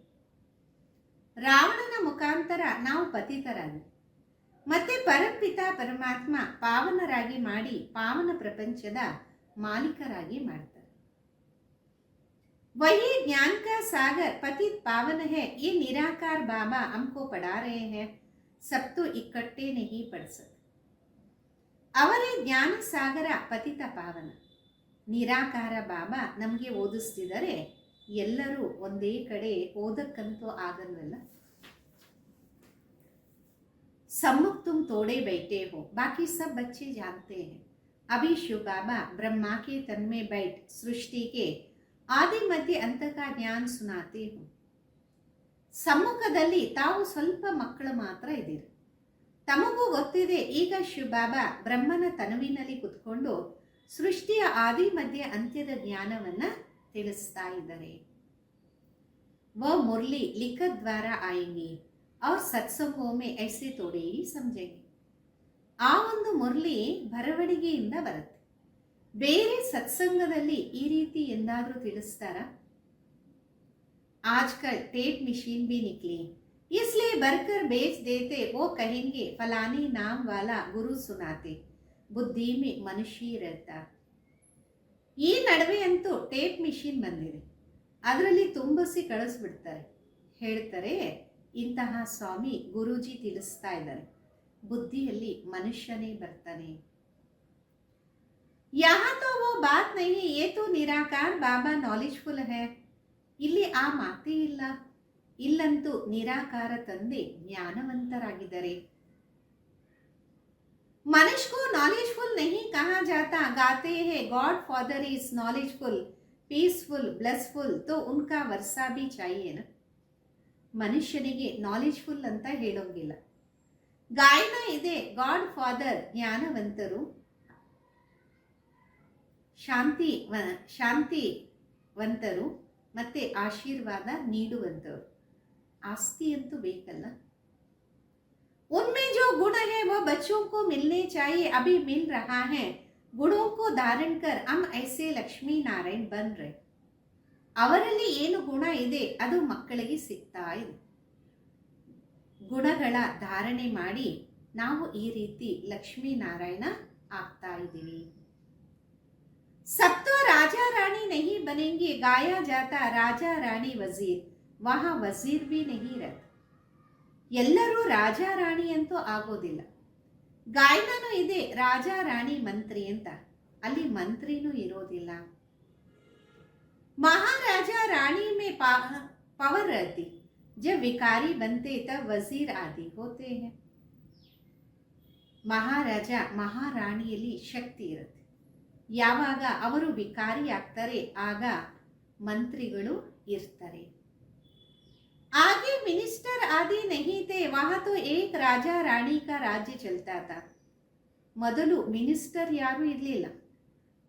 Speaker 1: ರಾವಣನ ಮುಖಾಂತರ ನಾವು ಪತಿತರಾಗಿ ಮತ್ತೆ ಪರಂಪಿತ ಪರಮಾತ್ಮ ಪಾವನರಾಗಿ ಮಾಡಿ ಪಾವನ ಪ್ರಪಂಚದ ಮಾಲೀಕರಾಗಿ ಮಾಡ್ತಾರೆ. वही ज्ञान का सागर पतित पावन है, ये निराकार बाबा हमको पढ़ा रहे हैं. सब तो इकट्ठे नहीं पढ़ सकते. ಅವರೇ ಜ್ಞಾನ ಸಾಗರ ಪತಿತ ಪಾವನ. ನಿರಾಕಾರ ಬಾಬಾ ನಮಗೆ ಓದಿಸ್ತಿದ್ದಾರೆ. ಎಲ್ಲರೂ ಒಂದೇ ಕಡೆ ಓದಕ್ಕಂತೂ ಆಗಲ್ವಲ್ಲ. सम्मुख तुम तोड़े बैठे हो, बाकी सब बच्चे जानते हैं. अभी शिव बाबा ब्रह्मा के तन में बैठ सृष्टि के ಆದಿ ಮಧ್ಯ ಅಂತ का ಜ್ಞಾನ ಸುನಾತೆ ಹೋ. ಸಮ್ಮುಖದಲ್ಲಿ ತಾವು ಸ್ವಲ್ಪ ಮಕ್ಕಳು ಮಾತ್ರ ಇದ್ದೀರಿ. ತಮಗೂ ಗೊತ್ತಿದೆ ಈಗ ಶಿವಬಾಬಾ ಬ್ರಹ್ಮನ ತನುವಿನಲ್ಲಿ ಕುತ್ಕೊಂಡು ಸೃಷ್ಟಿಯ ಆದಿ ಮಧ್ಯ ಅಂತ್ಯದ ಜ್ಞಾನವನ್ನು ತಿಳಿಸ್ತಾ ಇದ್ದಾರೆ. वो मुरली लिखत द्वारा आएंगे और सत्संगों में ऐसे थोड़े ही समझेंगे. ಆ ಒಂದು ಮುರಳಿ ಬರವಣಿಗೆಯಿಂದ ಬರುತ್ತೆ. ಬೇರೆ ಸತ್ಸಂಗದಲ್ಲಿ ಈ ರೀತಿ ಎಂದಾದರೂ ತಿಳಿಸ್ತಾರ? आजकल टेप मशीन भी निकली, इसलिए भरकर बेच देते. वो कहेंगे फलाने नाम वाला गुरु सुनाते, बुद्धि में मनुष्य रहता. ಈ ನಡುವೆ ಅಂತೂ ಟೇಪ್ ಮಿಷಿನ್ ಬಂದಿದೆ. ಅದರಲ್ಲಿ ತುಂಬಿಸಿ ಕಳಿಸ್ಬಿಡ್ತಾರೆ. ಹೇಳ್ತಾರೆ ಇಂತಹ ಸ್ವಾಮಿ ಗುರೂಜಿ ತಿಳಿಸ್ತಾ ಇದ್ದಾರೆ, ಬುದ್ಧಿಯಲ್ಲಿ ಮನುಷ್ಯನೇ ಬರ್ತಾನೆ. यहाँ तो वो बात नहीं, ये तो निराकार बाबा नॉलेजफुल है. ಇಲ್ಲಿ ಆ ಮಾತೇ ಇಲ್ಲ. ಇಲ್ಲಂತೂ ನಿರಾಕಾರ ತಂದೆ ಜ್ಞಾನವಂತರಾಗಿದ್ದಾರೆ. मनुष्य को नॉलेजफुल नहीं कहा जाता. गाते हैं God father is knowledgeful, peaceful, blessful, तो उनका वर्षा भी चाहिए ना. ಮನುಷ್ಯನಿಗೆ ನಾಲೆಜ್ಫುಲ್ ಅಂತ ಹೇಳೋಂಗಿಲ್ಲ. ಗಾಯನ ಇದೆ ಗಾಡ್ ಫಾದರ್ ಜ್ಞಾನವಂತರು, ಶಾಂತಿವಂತರು ಮತ್ತೆ ಆಶೀರ್ವಾದ ನೀಡುವಂತರು. ಆಸ್ತಿ ಅಂತೂ ಬೇಕಲ್ಲ. उनमें जो गुण है वो बच्चों को मिलने चाहिए, अभी मिल रहा है. गुणों को धारण कर हम ऐसे लक्ष्मी नारायण बन रहे. ಅವರಲ್ಲಿ ಏನು ಗುಣ ಇದೆ ಅದು ಮಕ್ಕಳಿಗೆ ಸಿಗ್ತಾ ಇದೆ. ಗುಣಗಳ ಧಾರಣೆ ಮಾಡಿ ನಾವು ಈ ರೀತಿ ಲಕ್ಷ್ಮೀನಾರಾಯಣ ಆಗ್ತಾ ಇದ್ದೀವಿ. ಸಬ್ತೋ ರಾಜಾ ರಾಣಿ नहीं बनेंगे, गाया जाता राजा रानी वजीर, वहाँ वजीर भी नहीं रहता. ಎಲ್ಲರೂ ರಾಜ ರಾಣಿ ಅಂತೂ ಆಗೋದಿಲ್ಲ. ಗಾಯನೂ ಇದೆ ರಾಜ ರಾಣಿ ಮಂತ್ರಿ ಅಂತ, ಅಲ್ಲಿ ಮಂತ್ರಿನೂ ಇರೋದಿಲ್ಲ. महाराजा रानी में पावर रहती, जब विकारी बनते तब वजीर आदि होते हैं. ಮಹಾರಾಜ ಮಹಾರಾಣಿಯಲ್ಲಿ ಶಕ್ತಿ ಇರುತ್ತೆ. ಯಾವಾಗ ಅವರು ವಿಕಾರಿ ಆಗ್ತಾರೆ ಆಗ ಮಂತ್ರಿಗಳು ಇರ್ತಾರೆ. आगे मिनिस्टर आदि नहीं थे, वहां तो एक राजा रानी का राज्य चलता था. ಮೊದಲು ಮಿನಿಸ್ಟರ್ ಯಾರೂ ಇರಲಿಲ್ಲ,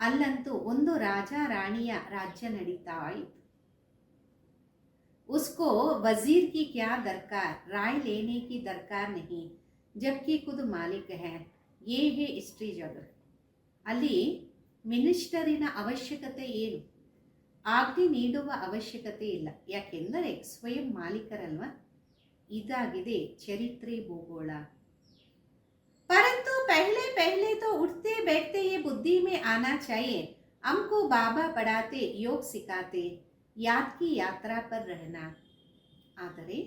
Speaker 1: ಅಲ್ಲಂತೂ ಒಂದು ರಾಜ ರಾಣಿಯ ರಾಜ್ಯ ನಡೀತಾ ಇತ್ತು. उसको वजीर की क्या दरकार, राय लेने की दरकार नहीं, जबकि खुद मालिक है. ये है हिस्ट्री जगह. ಅಲ್ಲಿ ಮಿನಿಸ್ಟರಿನ ಅವಶ್ಯಕತೆ ಏನು, ಆಜ್ಞೆ ನೀಡುವ ಅವಶ್ಯಕತೆ ಇಲ್ಲ, ಯಾಕೆಂದರೆ ಸ್ವಯಂ ಮಾಲೀಕರಲ್ವ. ಇದಾಗಿದೆ ಚರಿತ್ರೆ ಭೂಗೋಳ. परंतु पहले पहले तो उठते बैठते ये बुद्धि में आना चाहिए, हमको बाबा पढ़ाते, योग सिखाते, याद की यात्रा पर रहना. ಆದರೆ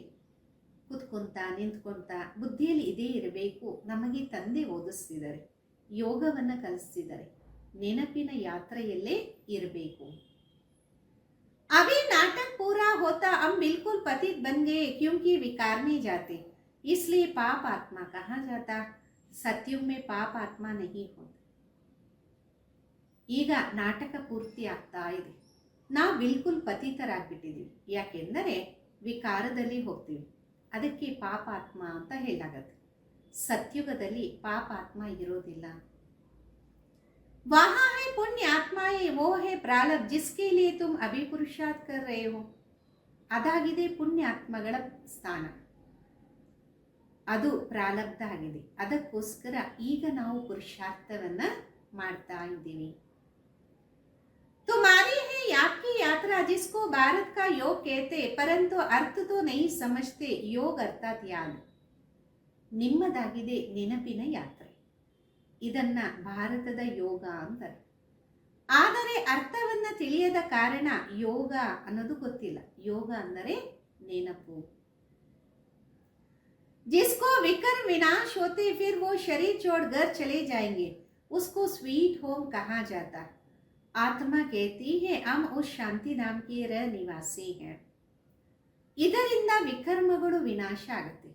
Speaker 1: ಕುತ್ಕೊಂತ ನಿಂತ್ಕೊಂತ ಬುದ್ಧಿಯಲ್ಲಿ ಇದೇ ಇರಬೇಕು. ನಮಗೆ ತಂದೆ ಓದಿಸ್ತಿದ್ದಾರೆ, ಯೋಗವನ್ನು ಕಲಿಸ್ತಿದ್ದಾರೆ, ನೆನಪಿನ ಯಾತ್ರೆಯಲ್ಲೇ ಇರಬೇಕು. अभी नाटक पूरा होता हम बिल्कुल पतित बन गए, क्योंकि विकारने जाते, इसलिए पाप आत्मा कहा जाता. सत्युग में पाप आत्मा नहीं होता. ಈಗ ನಾಟಕ ಪೂರ್ತಿ ಆಗ್ತಾ ಇದೆ. ನಾವು ಬಿಲ್ಕುಲ್ ಪತಿತರಾಗ್ಬಿಟ್ಟಿದ್ದೀವಿ, ಯಾಕೆಂದರೆ ವಿಕಾರದಲ್ಲಿ ಹೋಗ್ತೀವಿ. ಅದಕ್ಕೆ ಪಾಪಾತ್ಮ ಅಂತ ಹೇಳಾಗತ್ತೆ. ಸತ್ಯುಗದಲ್ಲಿ ಪಾಪಾತ್ಮ ಇರೋದಿಲ್ಲ. वहाँ है पुण्य आत्माएं, वो है प्रारब्ध जिसके लिए तुम अभी पुरुषार्थ कर रहे हो. ಅದಾಗಿದೆ ಪುಣ್ಯ ಆತ್ಮಗಳ ಸ್ಥಾನ, ಅದು ಪ್ರಾರಬ್ಧ ಆಗಿದೆ. ಅದಕ್ಕೋಸ್ಕರ ಈಗ ನಾವು ಪುರುಷಾರ್ಥವನ್ನ ಮಾಡ್ತಾ ಇದ್ದೀವಿ. तुम्हारी है याद की यात्रा जिसको भारत का योग कहते, परंतु अर्थ तो नहीं समझते. योग अर्थात याद. ನಿಮ್ಮದಾಗಿದೆ ನೆನಪಿನ ಯಾತ್ರೆ. ಇದನ್ನ ಭಾರತದ ಯೋಗ ಅಂತಾರೆ. ಆದರೆ ಅರ್ಥವನ್ನ ತಿಳಿಯದ ಕಾರಣ ಯೋಗ ಅನ್ನೋದು ಗೊತ್ತಿಲ್ಲ. ಯೋಗ ಅಂದರೆ ನೆನಪು. जिसको विकर्म विनाश होते फिर वो शरीर छोड़ घर चले जाएंगे, उसको स्वीट होम कहा जाता. आत्मा कहती है हम उस शांति नाम के निवासी हैं. ಇದರಿಂದ ವಿಕರ್ಮಗಳು ವಿನಾಶ ಆಗುತ್ತೆ.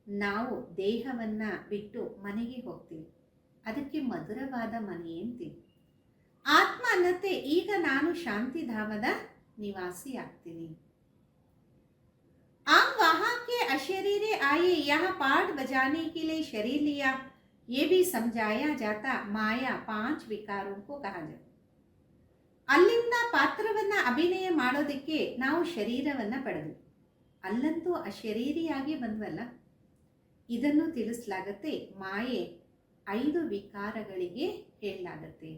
Speaker 1: ನಾವು ದೇಹವನ್ನ ಬಿಟ್ಟು ಮನೆಗೆ ಹೋಗ್ತೀವಿ. ಅದಕ್ಕೆ ಮಧುರವಾದ ಮನೆ ಅಂತೀವಿ. ಆತ್ಮ ಅನ್ನತ್ತೆ ಈಗ ನಾನು ಶಾಂತಿಧಾಮದ ನಿವಾಸಿ ಆಗ್ತೀನಿ. हम वहां के अशरीरे आए, यहाँ पाठ बजाने के लिए शरीर लिया. ये भी समझाया जाता माया 5 विकारों को कहा जाता. ಅಲ್ಲಿಂದ ಪಾತ್ರವನ್ನ ಅಭಿನಯ ಮಾಡೋದಕ್ಕೆ ನಾವು ಶರೀರವನ್ನ ಪಡೆದ್ವಿ. ಅಲ್ಲಂತೂ ಅಶರೀರಿಯಾಗಿ ಬಂದ್ವಲ್ಲ. ಇದನ್ನು ತಿಳಿಸಲಾಗತ್ತೆ. ಮಾಯೆ 5 ವಿಕಾರಗಳಿಗೆ ಹೇಳಲಾಗತ್ತೆ.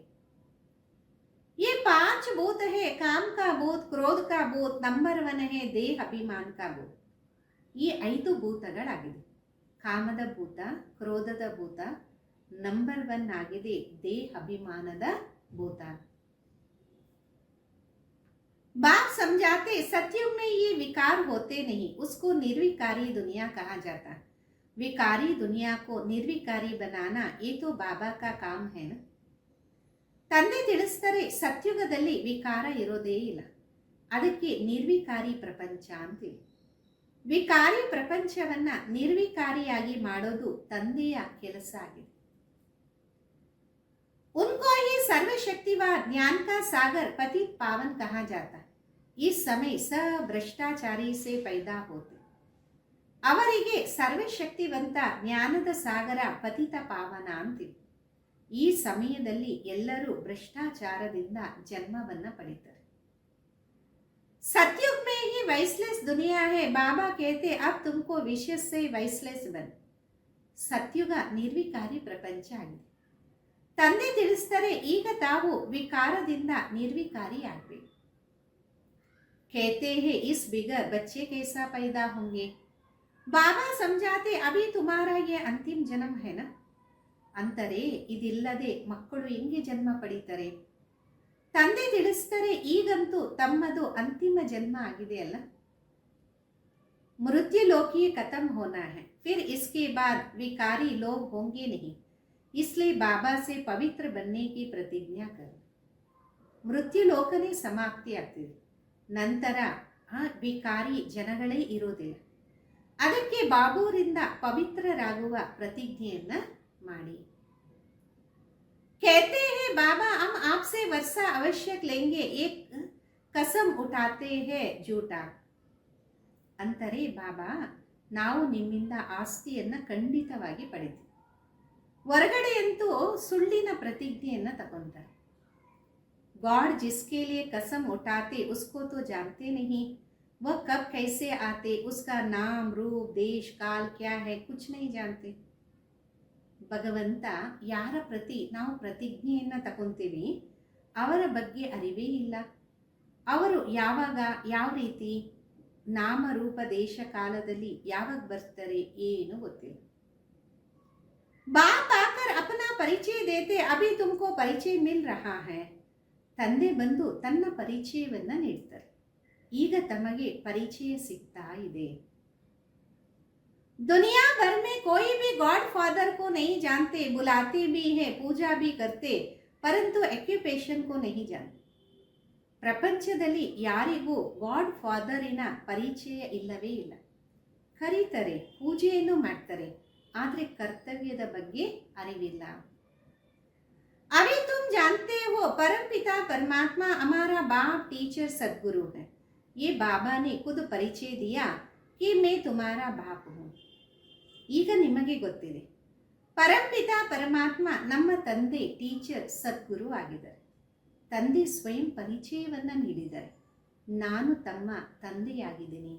Speaker 1: ये 5 भूत है, काम का भूत, क्रोध का भूत, नंबर 1 है देह अभिमान का भूत. ಈ 5 ಭೂತಗಳಾಗಿದೆ. ಕಾಮದ ಭೂತ, ಕ್ರೋಧದ ಭೂತ, ನಂಬರ್ 1 ಆಗಿದೆ ದೇಹ ಅಭಿಮಾನದ ಭೂತ. बाप समझाते सतयुग में ये विकार होते नहीं, उसको निर्विकारी दुनिया कहा जाता. विकारी दुनिया को निर्विकारी बनाना ये तो बाबा का काम है ना. ತಂದೆ ತಿಳಿಸ್ತಾರೆ ಸತ್ಯುಗದಲ್ಲಿ ವಿಕಾರ ಇರೋದೇ ಇಲ್ಲ, ಅದಕ್ಕೆ ನಿರ್ವಿಕಾರಿ ಪ್ರಪಂಚ ಅಂತೀವಿ. ವಿಕಾರಿ ಪ್ರಪಂಚವನ್ನ ನಿರ್ವಿಕಾರಿಯಾಗಿ ಮಾಡೋದು ತಂದೆಯ ಕೆಲಸ ಆಗಿದೆ. उनको ही सर्वशक्तिवान ज्ञान का सागर पतित पावन कहा जाता. इस समय सब भ्रष्टाचारी से पैदा होते. ಅವರಿಗೆ ಸರ್ವಶಕ್ತಿವಂತ ಜ್ಞಾನದ ಸಾಗರ ಪತಿತ ಪಾವನ ಅಂತೀವಿ. ಈ ಸಮಯದಲ್ಲಿ ಎಲ್ಲರೂ ಭ್ರಷ್ಟಾಚಾರದಿಂದ ಜನ್ಮವನ್ನ ಪಡಿತಾರೆ. सतयुग में ही वैसलेस दुनिया है, बाबा कहते अब तुमको विषय से वैसलेस बन. ಸತ್ಯುಗ ನಿರ್ವಿಕಾರಿ ಪ್ರಪಂಚ ಆಗಿದೆ. ತಂದೆ ತಿಳಿಸ್ತಾರೆ ಈಗ ತಾವು ವಿಕಾರದಿಂದ ನಿರ್ವಿಕಾರಿ ಆಗಬೇಕು. कहते हैं इस बिगर बच्चे कैसा पैदा होंगे. बाबा समझाते अभी तुम्हारा ये अंतिम जन्म है ना. ಅಂತಾರೆ ಇದಿಲ್ಲದೆ ಮಕ್ಕಳು ಹೆಂಗೆ ಜನ್ಮ ಪಡೀತಾರೆ. ತಂದೆ ತಿಳಿಸ್ತಾರೆ ಈಗಂತೂ ತಮ್ಮದು ಅಂತಿಮ ಜನ್ಮ ಆಗಿದೆ ಅಲ್ಲ. मृत्यु लोकी खत्म होना है, फिर इसके बाद विकारी लोग होंगे नहीं, इसलिए बाबा से पवित्र बनने की प्रतिज्ञा कर. ಮೃತ್ಯು ಲೋಕನೇ ಸಮಾಪ್ತಿ ಆಗ್ತಿದೆ. ನಂತರ ವಿಕಾರಿ ಜನಗಳೇ ಇರೋದಿಲ್ಲ. ಅದಕ್ಕೆ ಬಾಬೂರಿಂದ ಪವಿತ್ರರಾಗುವ ಪ್ರತಿಜ್ಞೆಯನ್ನ ಮಾಡಿ. कहते हैं बाबा हम आपसे वर्षा आवश्यक लेंगे, एक कसम उठाते हैं झूठा. ಅಂತಾರೆ ಬಾಬಾ ನಾವು ನಿಮ್ಮಿಂದ ಆಸ್ತಿಯನ್ನ ಖಂಡಿತವಾಗಿ ಪಡೆದು. ಹೊರಗಡೆಯಂತೂ ಸುಳ್ಳಿನ ಪ್ರತಿಜ್ಞೆಯನ್ನ ತಗೊಂತಾರೆ. गॉड जिसके लिए कसम उठाते उसको तो जानते नहीं, वह कब कैसे आते, उसका नाम रूप देश काल क्या है कुछ नहीं जानते. ಭಗವಂತ ಯಾರ ಪ್ರತಿ ನಾವು ಪ್ರತಿಜ್ಞೆಯನ್ನ ತಗೊಂತೀವಿ ಅವರ ಬಗ್ಗೆ ಅರಿವೇ ಇಲ್ಲ. ಅವರು ಯಾವಾಗ ಯಾವ ರೀತಿ ನಾಮ ರೂಪ ದೇಶ ಕಾಲದಲ್ಲಿ ಯಾವಾಗ ಬರ್ತಾರೆ ಏನು ಗೊತ್ತಿಲ್ಲ. बाप आकर अपना परिचय देते अभी तुमको परिचय मिल रहा है. ತಂದೆ ಬಂದು ತನ್ನ ಪರಿಚಯವನ್ನ ನೀಡ್ತಾರೆ. ಈಗ ತಮಗೆ ಪರಿಚಯ ಸಿಗ್ತಾ ಇದೆ. दुनिया भर में कोई भी गॉड फादर को नहीं जानते, बुलाते भी हैं पूजा भी करते, परंतु एक्युपेशन को नहीं जानते. ಪ್ರಪಂಚದಲ್ಲಿ ಯಾರಿಗೂ ಗಾಡ್ ಫಾದರಿನ ಪರಿಚಯ ಇಲ್ಲವೇ ಇಲ್ಲ. ಕರೀತಾರೆ, ಪೂಜೆಯನ್ನು ಮಾಡ್ತಾರೆ, ಆದರೆ ಕರ್ತವ್ಯದ ಬಗ್ಗೆ ಅರಿವಿಲ್ಲ. अभी तुम जानते हो परमपिता परमात्मा हमारा बाप टीचर सदगुरु है. ये बाबा ने खुद परिचय दिया कि मैं तुम्हारा बाप हूँ. ಈಗ ನಿಮಗೆ ಗೊತ್ತಿದೆ ಪರಂಪಿತ ಪರಮಾತ್ಮ ನಮ್ಮ ತಂದೆ ಟೀಚರ್ ಸದ್ಗುರು ಆಗಿದ್ದಾರೆ. ತಂದೆ ಸ್ವಯಂ ಪರಿಚಯವನ್ನು ನೀಡಿದ್ದಾರೆ. ನಾನು ತಮ್ಮ ತಂದೆಯಾಗಿದ್ದೀನಿ.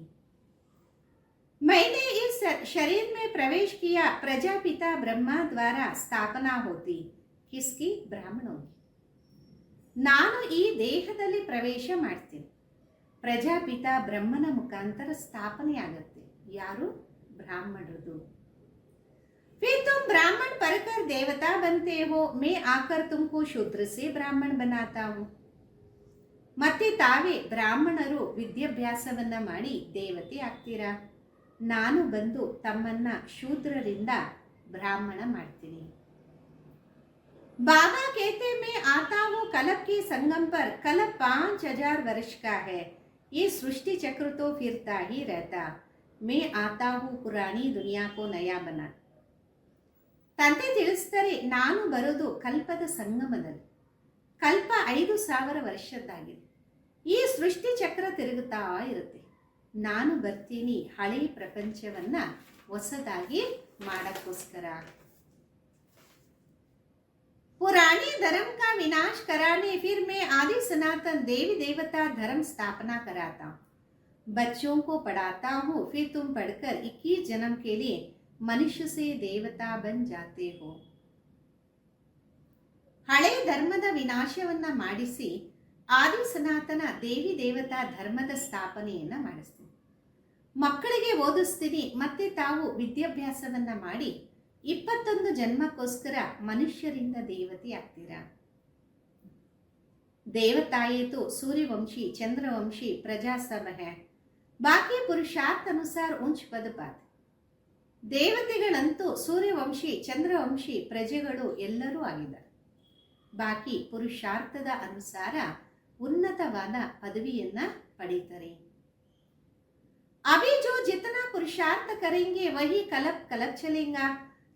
Speaker 1: मैंने इस शरीर में प्रवेश किया, प्रजापिता ब्रह्मा द्वारा स्थापना होती, किसकी? ब्राह्मणों की. ನಾನು ಈ ದೇಹದಲ್ಲಿ ಪ್ರವೇಶ ಮಾಡ್ತೀನಿ. ಪ್ರಜಾಪಿತ ಬ್ರಹ್ಮನ ಮುಖಾಂತರ ಸ್ಥಾಪನೆ ಆಗುತ್ತೆ. ಯಾರು? ಬ್ರಾಹ್ಮಣರದು. फिर तुम ब्राह्मण पढ़कर देवता बनते हो, मैं आकर तुमको शूद्र से ब्राह्मण बनाता हूँ. ಮತ್ತೆ ತಾವೇ ಬ್ರಾಹ್ಮಣರು ವಿದ್ಯಾಭ್ಯಾಸವನ್ನ ಮಾಡಿ ದೇವತೆ ಆಗ್ತೀರಾ. ನಾನು ಬಂದು ತಮ್ಮನ್ನ ಶೂದ್ರರಿಂದ ಬ್ರಾಹ್ಮಣ ಮಾಡ್ತೀನಿ. बाबा कहते मैं आता हूँ कल्प के संगम पर, कल्प 5000 वर्ष का है, ये सृष्टि चक्र तो फिरता ही रहता, मैं आता हूँ पुरानी दुनिया को नया बना. ತಂದೆ ತಿಳಿಸ್ತಾರೆ, ನಾನು ಬರೋದು ಕಲ್ಪದ ಸಂಗಮದಲ್ಲಿ. ಕಲ್ಪ 5000 ವರ್ಷದ್ದಾಗಿದೆ. ಈ ಸೃಷ್ಟಿ ಚಕ್ರ ತಿರುಗುತ್ತಾ ಇರುತ್ತೆ. ನಾನು ಬರ್ತೀನಿ ಹಳೆ ಪ್ರಪಂಚವನ್ನ ಹೊಸದಾಗಿ ಮಾಡಕ್ಕೋಸ್ಕರ. पुराने धर्म का विनाश कराने फिर मैं आदि सनातन देवी देवता धर्म स्थापना कराता हूँ. बच्चों को पढ़ाता हूँ, फिर तुम पढ़कर 21 जन्म के लिए मनुष्य से देवता बन जाते हो. ಹಳೆ ಧರ್ಮದ ವಿನಾಶವನ್ನ ಮಾಡಿಸಿ ಆದಿ ಸನಾತನ ದೇವಿ ದೇವತಾ ಧರ್ಮದ ಸ್ಥಾಪನೆಯನ್ನ ಮಾಡಿಸ್ತೀನಿ. ಮಕ್ಕಳಿಗೆ ಓದಿಸ್ತೀನಿ, ಮತ್ತೆ ತಾವು ವಿದ್ಯಾಭ್ಯಾಸವನ್ನ ಮಾಡಿ 21 ಜನ್ಮಕ್ಕೋಸ್ಕರ ಮನುಷ್ಯರಿಂದ ದೇವತೆ ಆಗ್ತೀರಾ. देवताएं तो सूर्यवंशी चंद्रवंशी प्रजा सब है, बाकी पुरुषार्थ अनुसार उच्च पद पाते. ದೇವತೆಗಳಂತೂ ಸೂರ್ಯವಂಶಿ ಚಂದ್ರವಂಶಿ ಪ್ರಜೆಗಳು ಎಲ್ಲರೂ ಆಗಿದ್ದಾರೆ. ಬಾಕಿ ಪುರುಷಾರ್ಥದ ಅನುಸಾರ ಉನ್ನತವಾದ ಪದವಿಯನ್ನ ಪಡೀತಾರೆ. अभी जो जितना पुरुषार्थ करेंगे वही कलप कलप चलेगा.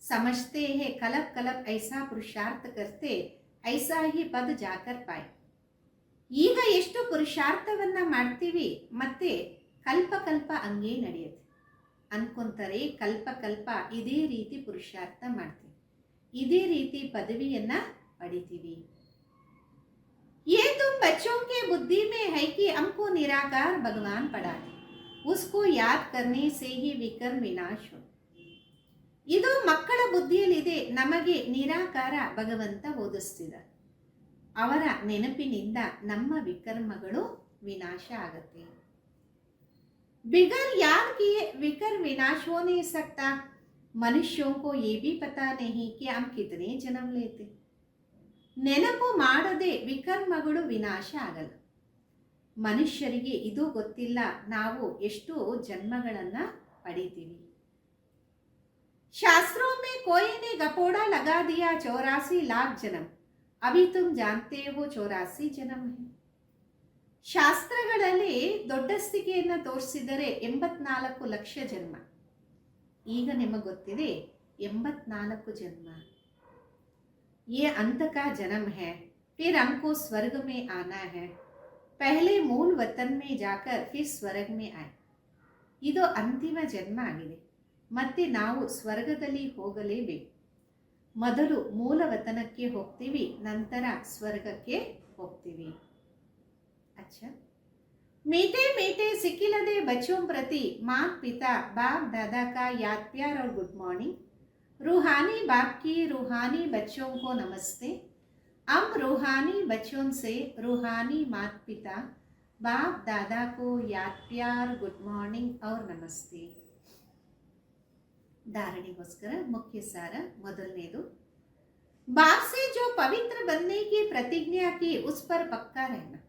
Speaker 1: समझते हैं कलप कलप ऐसा पुरुषार्थ करते ऐसा ही पद जाकर पाए. ಈಗ ಎಷ್ಟು ಪುರುಷಾರ್ಥವನ್ನ ಮಾಡ್ತೀವಿ ಮತ್ತೆ ಕಲ್ಪ ಕಲ್ಪ ಹಂಗೆ ನಡೆಯುತ್ತೆ ಅನ್ಕೊಂತಾರೆ. ಕಲ್ಪ ಕಲ್ಪ ಇದೇ ರೀತಿ ಪುರುಷಾರ್ಥ ಮಾಡ್ತೀವಿ, ಇದೇ ರೀತಿ ಪದವಿಯನ್ನ ಪಡಿತೀವಿ. ये तुम बच्चों के बुद्धि में है कि हमको निराकार भगवान पढ़ाते, उसको याद करने से ही विकर्म विनाश हो. ಇದು ಮಕ್ಕಳ ಬುದ್ಧಿಯಲ್ಲಿದೆ. ನಮಗೆ ನಿರಾಕಾರ ಭಗವಂತ ಓದಿಸ್ತಿದ್ದಾರೆ. ಅವರ ನೆನಪಿನಿಂದ ನಮ್ಮ ವಿಕರ್ಮಗಳು ವಿನಾಶ ಆಗುತ್ತೆ. बिगर याद किए विकर्म विनाश हो नहीं सकता. मनुष्यों को ये भी पता नहीं कि हम कितने जन्म लेते. ನೆನಪು ಮಾಡದೆ ವಿಕರ್ಮಗಳು ವಿನಾಶ ಆಗಲ್ಲ. ಮನುಷ್ಯರಿಗೆ ಇದು ಗೊತ್ತಿಲ್ಲ ನಾವು ಎಷ್ಟು ಜನ್ಮಗಳನ್ನ ಪಡಿತೀವಿ. शास्त्रों में कोई ने गपोड़ा लगा दिया 84 लाख जन्म, अभी तुम जानते हो 84 जन्म है. ಶಾಸ್ತ್ರಗಳಲ್ಲಿ ದೊಡ್ಡಸ್ತಿಕೆಯನ್ನು ತೋರಿಸಿದರೆ 84 ಲಕ್ಷ ಜನ್ಮ. ಈಗ ನಿಮಗೆ ಗೊತ್ತಿದೆ 84 ಜನ್ಮ. ये अंत का जन्म है, फिर हमको स्वर्ग में आना है. पहले मूल वतन में जाकर फिर स्वर्ग में आए. ಇದು ಅಂತಿಮ ಜನ್ಮ ಆಗಿದೆ. ಮತ್ತೆ ನಾವು ಸ್ವರ್ಗದಲ್ಲಿ ಹೋಗಲೇಬೇಕು. ಮೊದಲು ಮೂಲ ವತನಕ್ಕೆ ಹೋಗ್ತೀವಿ, ನಂತರ ಸ್ವರ್ಗಕ್ಕೆ ಹೋಗ್ತೀವಿ. अच्छा, मीठे मीठे सिकिलदे बच्चों प्रति माँ पिता बाप दादा का याद प्यार और गुड मॉर्निंग. रूहानी बाप की रूहानी बच्चों को नमस्ते. हम रूहानी बच्चों से रूहानी माता पिता बाप दादा को याद प्यार गुड मॉर्निंग और नमस्ते. धारणेಗೋಸ್ಕರ मुख्य सार ಮೊದಲನೇದು, बाप से जो पवित्र बनने की प्रतिज्ञा की उस पर पक्का रहना.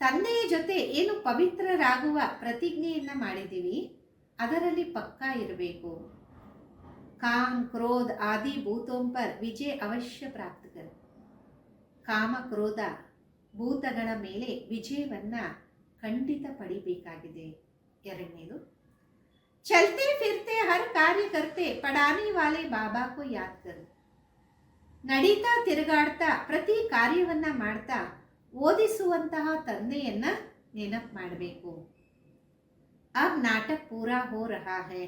Speaker 1: ತಂದೆಯ ಜೊತೆ ಏನು ಪವಿತ್ರರಾಗುವ ಪ್ರತಿಜ್ಞೆಯನ್ನ ಮಾಡಿದ್ದೀವಿ ಅದರಲ್ಲಿ ಪಕ್ಕಾ ಇರಬೇಕು. ಕಾಮ ಕ್ರೋಧ ಆದಿ ಭೂತೋं पर ವಿಜಯ ಅವಶ್ಯ ಪ್ರಾಪ್ತ ಕರ. ಕಾಮ ಕ್ರೋಧ ಭೂತಗಳ ಮೇಲೆ ವಿಜಯವನ್ನ ಖಂಡಿತ ಪಡಿಬೇಕಾಗಿದೆ. ಎರಡನೇದು, चलते फिरते हर कार्य करते पढ़ाने वाले बाबा को याद करो. ನಡೀತಾ ತಿರುಗಾಡ್ತಾ ಪ್ರತಿ ಕಾರ್ಯವನ್ನ ಮಾಡ್ತಾ ಓದಿಸುವಂತಹ ತಂದೆಯನ್ನ ನೆನಪು ಮಾಡಬೇಕು. अब नाटक पूरा हो रहा है,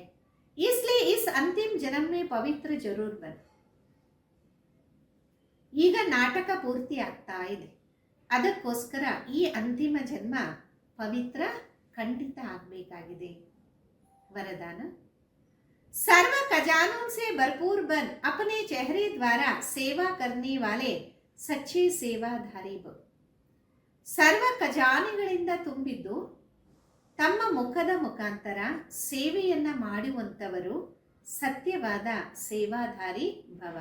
Speaker 1: इसलिए इस अंतिम जन्म में पवित्र जरूर बन. ಈಗ ನಾಟಕ ಪೂರ್ತಿ ಆಗ್ತಾ ಇದೆ. ಅದಕ್ಕೋಸ್ಕರ ಈ ಅಂತಿಮ ಜನ್ಮ ಪವಿತ್ರ ಖಂಡಿತ ಆಗಬೇಕಾಗಿದೆ. वरदान. सर्व खजानों से भरपूर बन अपने चेहरे द्वारा सेवा करने वाले सच्चे सेवाधारी भव. ಸರ್ವ ಖಜಾನೆಗಳಿಂದ ತುಂಬಿದ್ದು ತಮ್ಮ ಮುಖದ ಮುಖಾಂತರ ಸೇವೆಯನ್ನ ಮಾಡುವಂತವರು ಸತ್ಯವಾದ ಸೇವಾಧಾರಿ ಭವ.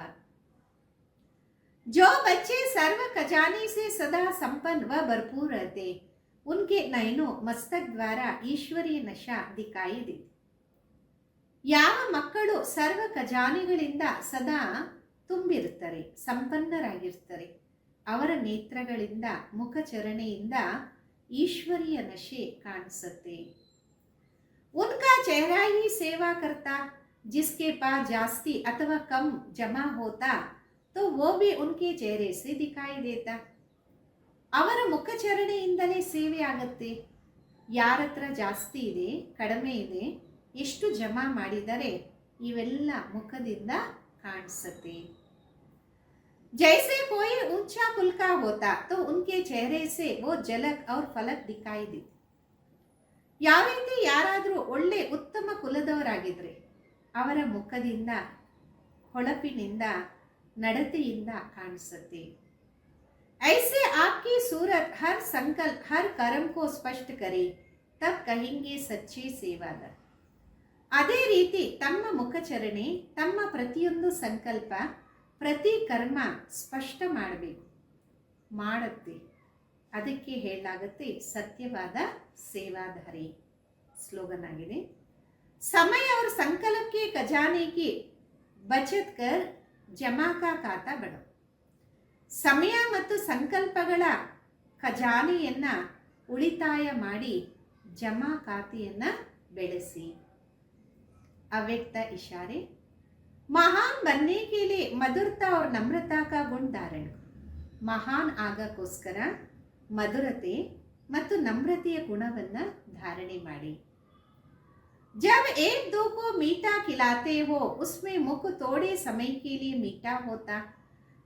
Speaker 1: जो बच्चे सर्व खजाने से सदा संपन्न व भरपूर रहते उनके नयनों मस्तक द्वारा ईश्वरीय नशा दिखाई देती. ಯಾವ ಮಕ್ಕಳು ಸರ್ವ ಖಜಾನೆಗಳಿಂದ ಸದಾ ತುಂಬಿರುತ್ತಾರೆ, ಸಂಪನ್ನರಾಗಿರ್ತಾರೆ, ಅವರ ನೇತ್ರಗಳಿಂದ ಮುಖಚರಣೆಯಿಂದ ಈಶ್ವರೀಯ ನಶೆ ಕಾಣಿಸುತ್ತೆ. उनका चेहरा ही सेवा करता. जिसके पास जास्ती अथवा कम जमा होता तो वो भी उनके चेहरे से दिखाई देता. ಅವರ ಮುಖಚರಣೆಯಿಂದಲೇ ಸೇವೆ ಆಗುತ್ತೆ. ಯಾರ ಹತ್ರ ಜಾಸ್ತಿ ಇದೆ, ಕಡಿಮೆ ಇದೆ, ಎಷ್ಟು ಜಮಾ ಮಾಡಿದರೆ ಇವೆಲ್ಲ ಮುಖದಿಂದ ಕಾಣಿಸುತ್ತೆ. जैसे कोई ऊंचा कुल का होता तो उनके चेहरे से वो झलक और फलक दिखाई देती. ಯಾವ ರೀತಿ ಯಾರಾದರೂ ಒಳ್ಳೆ ಉತ್ತಮ ಕುಲದವರಾಗಿದ್ರೆ ಅವರ ಮುಖದಿಂದ ಹೊಳಪಿನಿಂದ ನಡತೆಯಿಂದ ಕಾಣಿಸುತ್ತೆ. ऐसे आपकी सूरत हर संकल्प हर कर्म को स्पष्ट करे तब कहेंगे सच्चे सेवादार. ಅದೇ ರೀತಿ ತಮ್ಮ ಮುಖಚರಣೆ, ತಮ್ಮ ಪ್ರತಿಯೊಂದು ಸಂಕಲ್ಪ, ಪ್ರತಿ ಕರ್ಮ ಸ್ಪಷ್ಟ ಮಾಡಬೇಕು, ಮಾಡುತ್ತೆ. ಅದಕ್ಕೆ ಹೇಳಲಾಗುತ್ತೆ ಸತ್ಯವಾದ ಸೇವಾಧಾರಿ. ಸ್ಲೋಗನ್ ಆಗಿದೆ. समय और संकल्प के खजाने की बचत कर जमा का खाता बढ़ो. ಸಮಯ ಮತ್ತು ಸಂಕಲ್ಪಗಳ ಖಜಾನೆಯನ್ನ ಉಳಿತಾಯ ಮಾಡಿ ಜಮಾ ಖಾತೆಯನ್ನ ಬೆಳೆಸಿ. अव्यक्त इशारे. महान बनने के लिए मधुरता और नम्रता का गुण धारण. ಮಹಾನ್ ಆಗಕ್ಕೋಸ್ಕರ ಮಧುರತೆ ಮತ್ತು ನಮ್ರತೆಯ ಗುಣವನ್ನ ಧಾರಣೆ ಮಾಡಿ. जब एक दो को मीठा खिलाते हो उसमें मुख थोड़े समय के लिए मीठा होता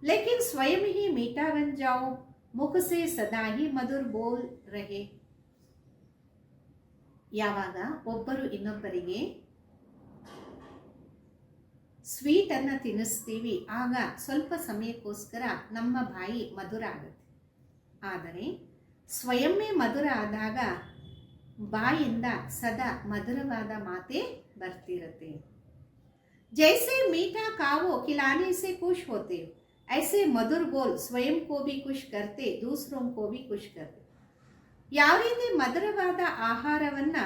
Speaker 1: लेकिन स्वयं ही मीठा बन जाओ. मुख से सदा ही मधुर बोल रहे. ಯಾವಾಗ ಒಬ್ಬರು ಇನ್ನೊಬ್ಬರಿಗೆ ಸ್ವೀಟ್ ಅನ್ನ ತಿನ್ನಿಸ್ತೀವಿ ಆಗ ಸ್ವಲ್ಪ ಸಮಯಕ್ಕೋಸ್ಕರ ನಮ್ಮ ಬಾಯಿ ಮಧುರ ಆಗುತ್ತೆ. ಆದರೆ ಸ್ವಯಂವೇ ಮಧುರ ಆದಾಗ ಬಾಯಿಂದ ಸದಾ ಮಧುರವಾದ ಮಾತೆ ಬರ್ತಿರುತ್ತೆ. जैसे मीठा खाओ खिलाने से खुश होते हो ऐसे मधुर बोल स्वयं को भी खुश करते दूसरों को भी खुश करते. ಯಾವ ರೀತಿ ಮಧುರವಾದ ಆಹಾರವನ್ನ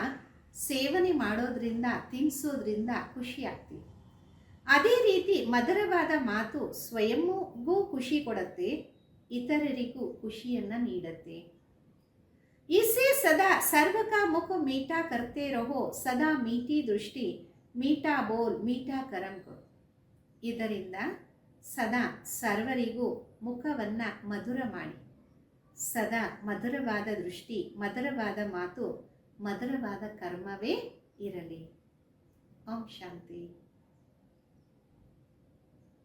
Speaker 1: ಸೇವನೆ ಮಾಡೋದ್ರಿಂದ ತಿನ್ನಿಸೋದ್ರಿಂದ ಖುಷಿ ಆಗ್ತೀವಿ, ಅದೇ ರೀತಿ ಮಧುರವಾದ ಮಾತು ಸ್ವಯಂಗೂ ಖುಷಿ ಕೊಡುತ್ತೆ, ಇತರರಿಗೂ ಖುಷಿಯನ್ನ ನೀಡುತ್ತೆ. इससे सदा सर्व का मुख मीठा करते रहो. सदा मीठी दृष्टि, मीठा बोल, मीठा कर्म करो. ಇದರಿಂದ ಸದಾ ಸರ್ವರಿಗೂ ಮುಖವನ್ನ ಮಧುರ ಮಾಡಿ, ಸದಾ ಮಧುರವಾದ ದೃಷ್ಟಿ, ಮಧುರವಾದ ಮಾತು, ಮಧುರವಾದ ಕರ್ಮವೇ ಇರಲಿ. ಓಂ ಶಾಂತಿ.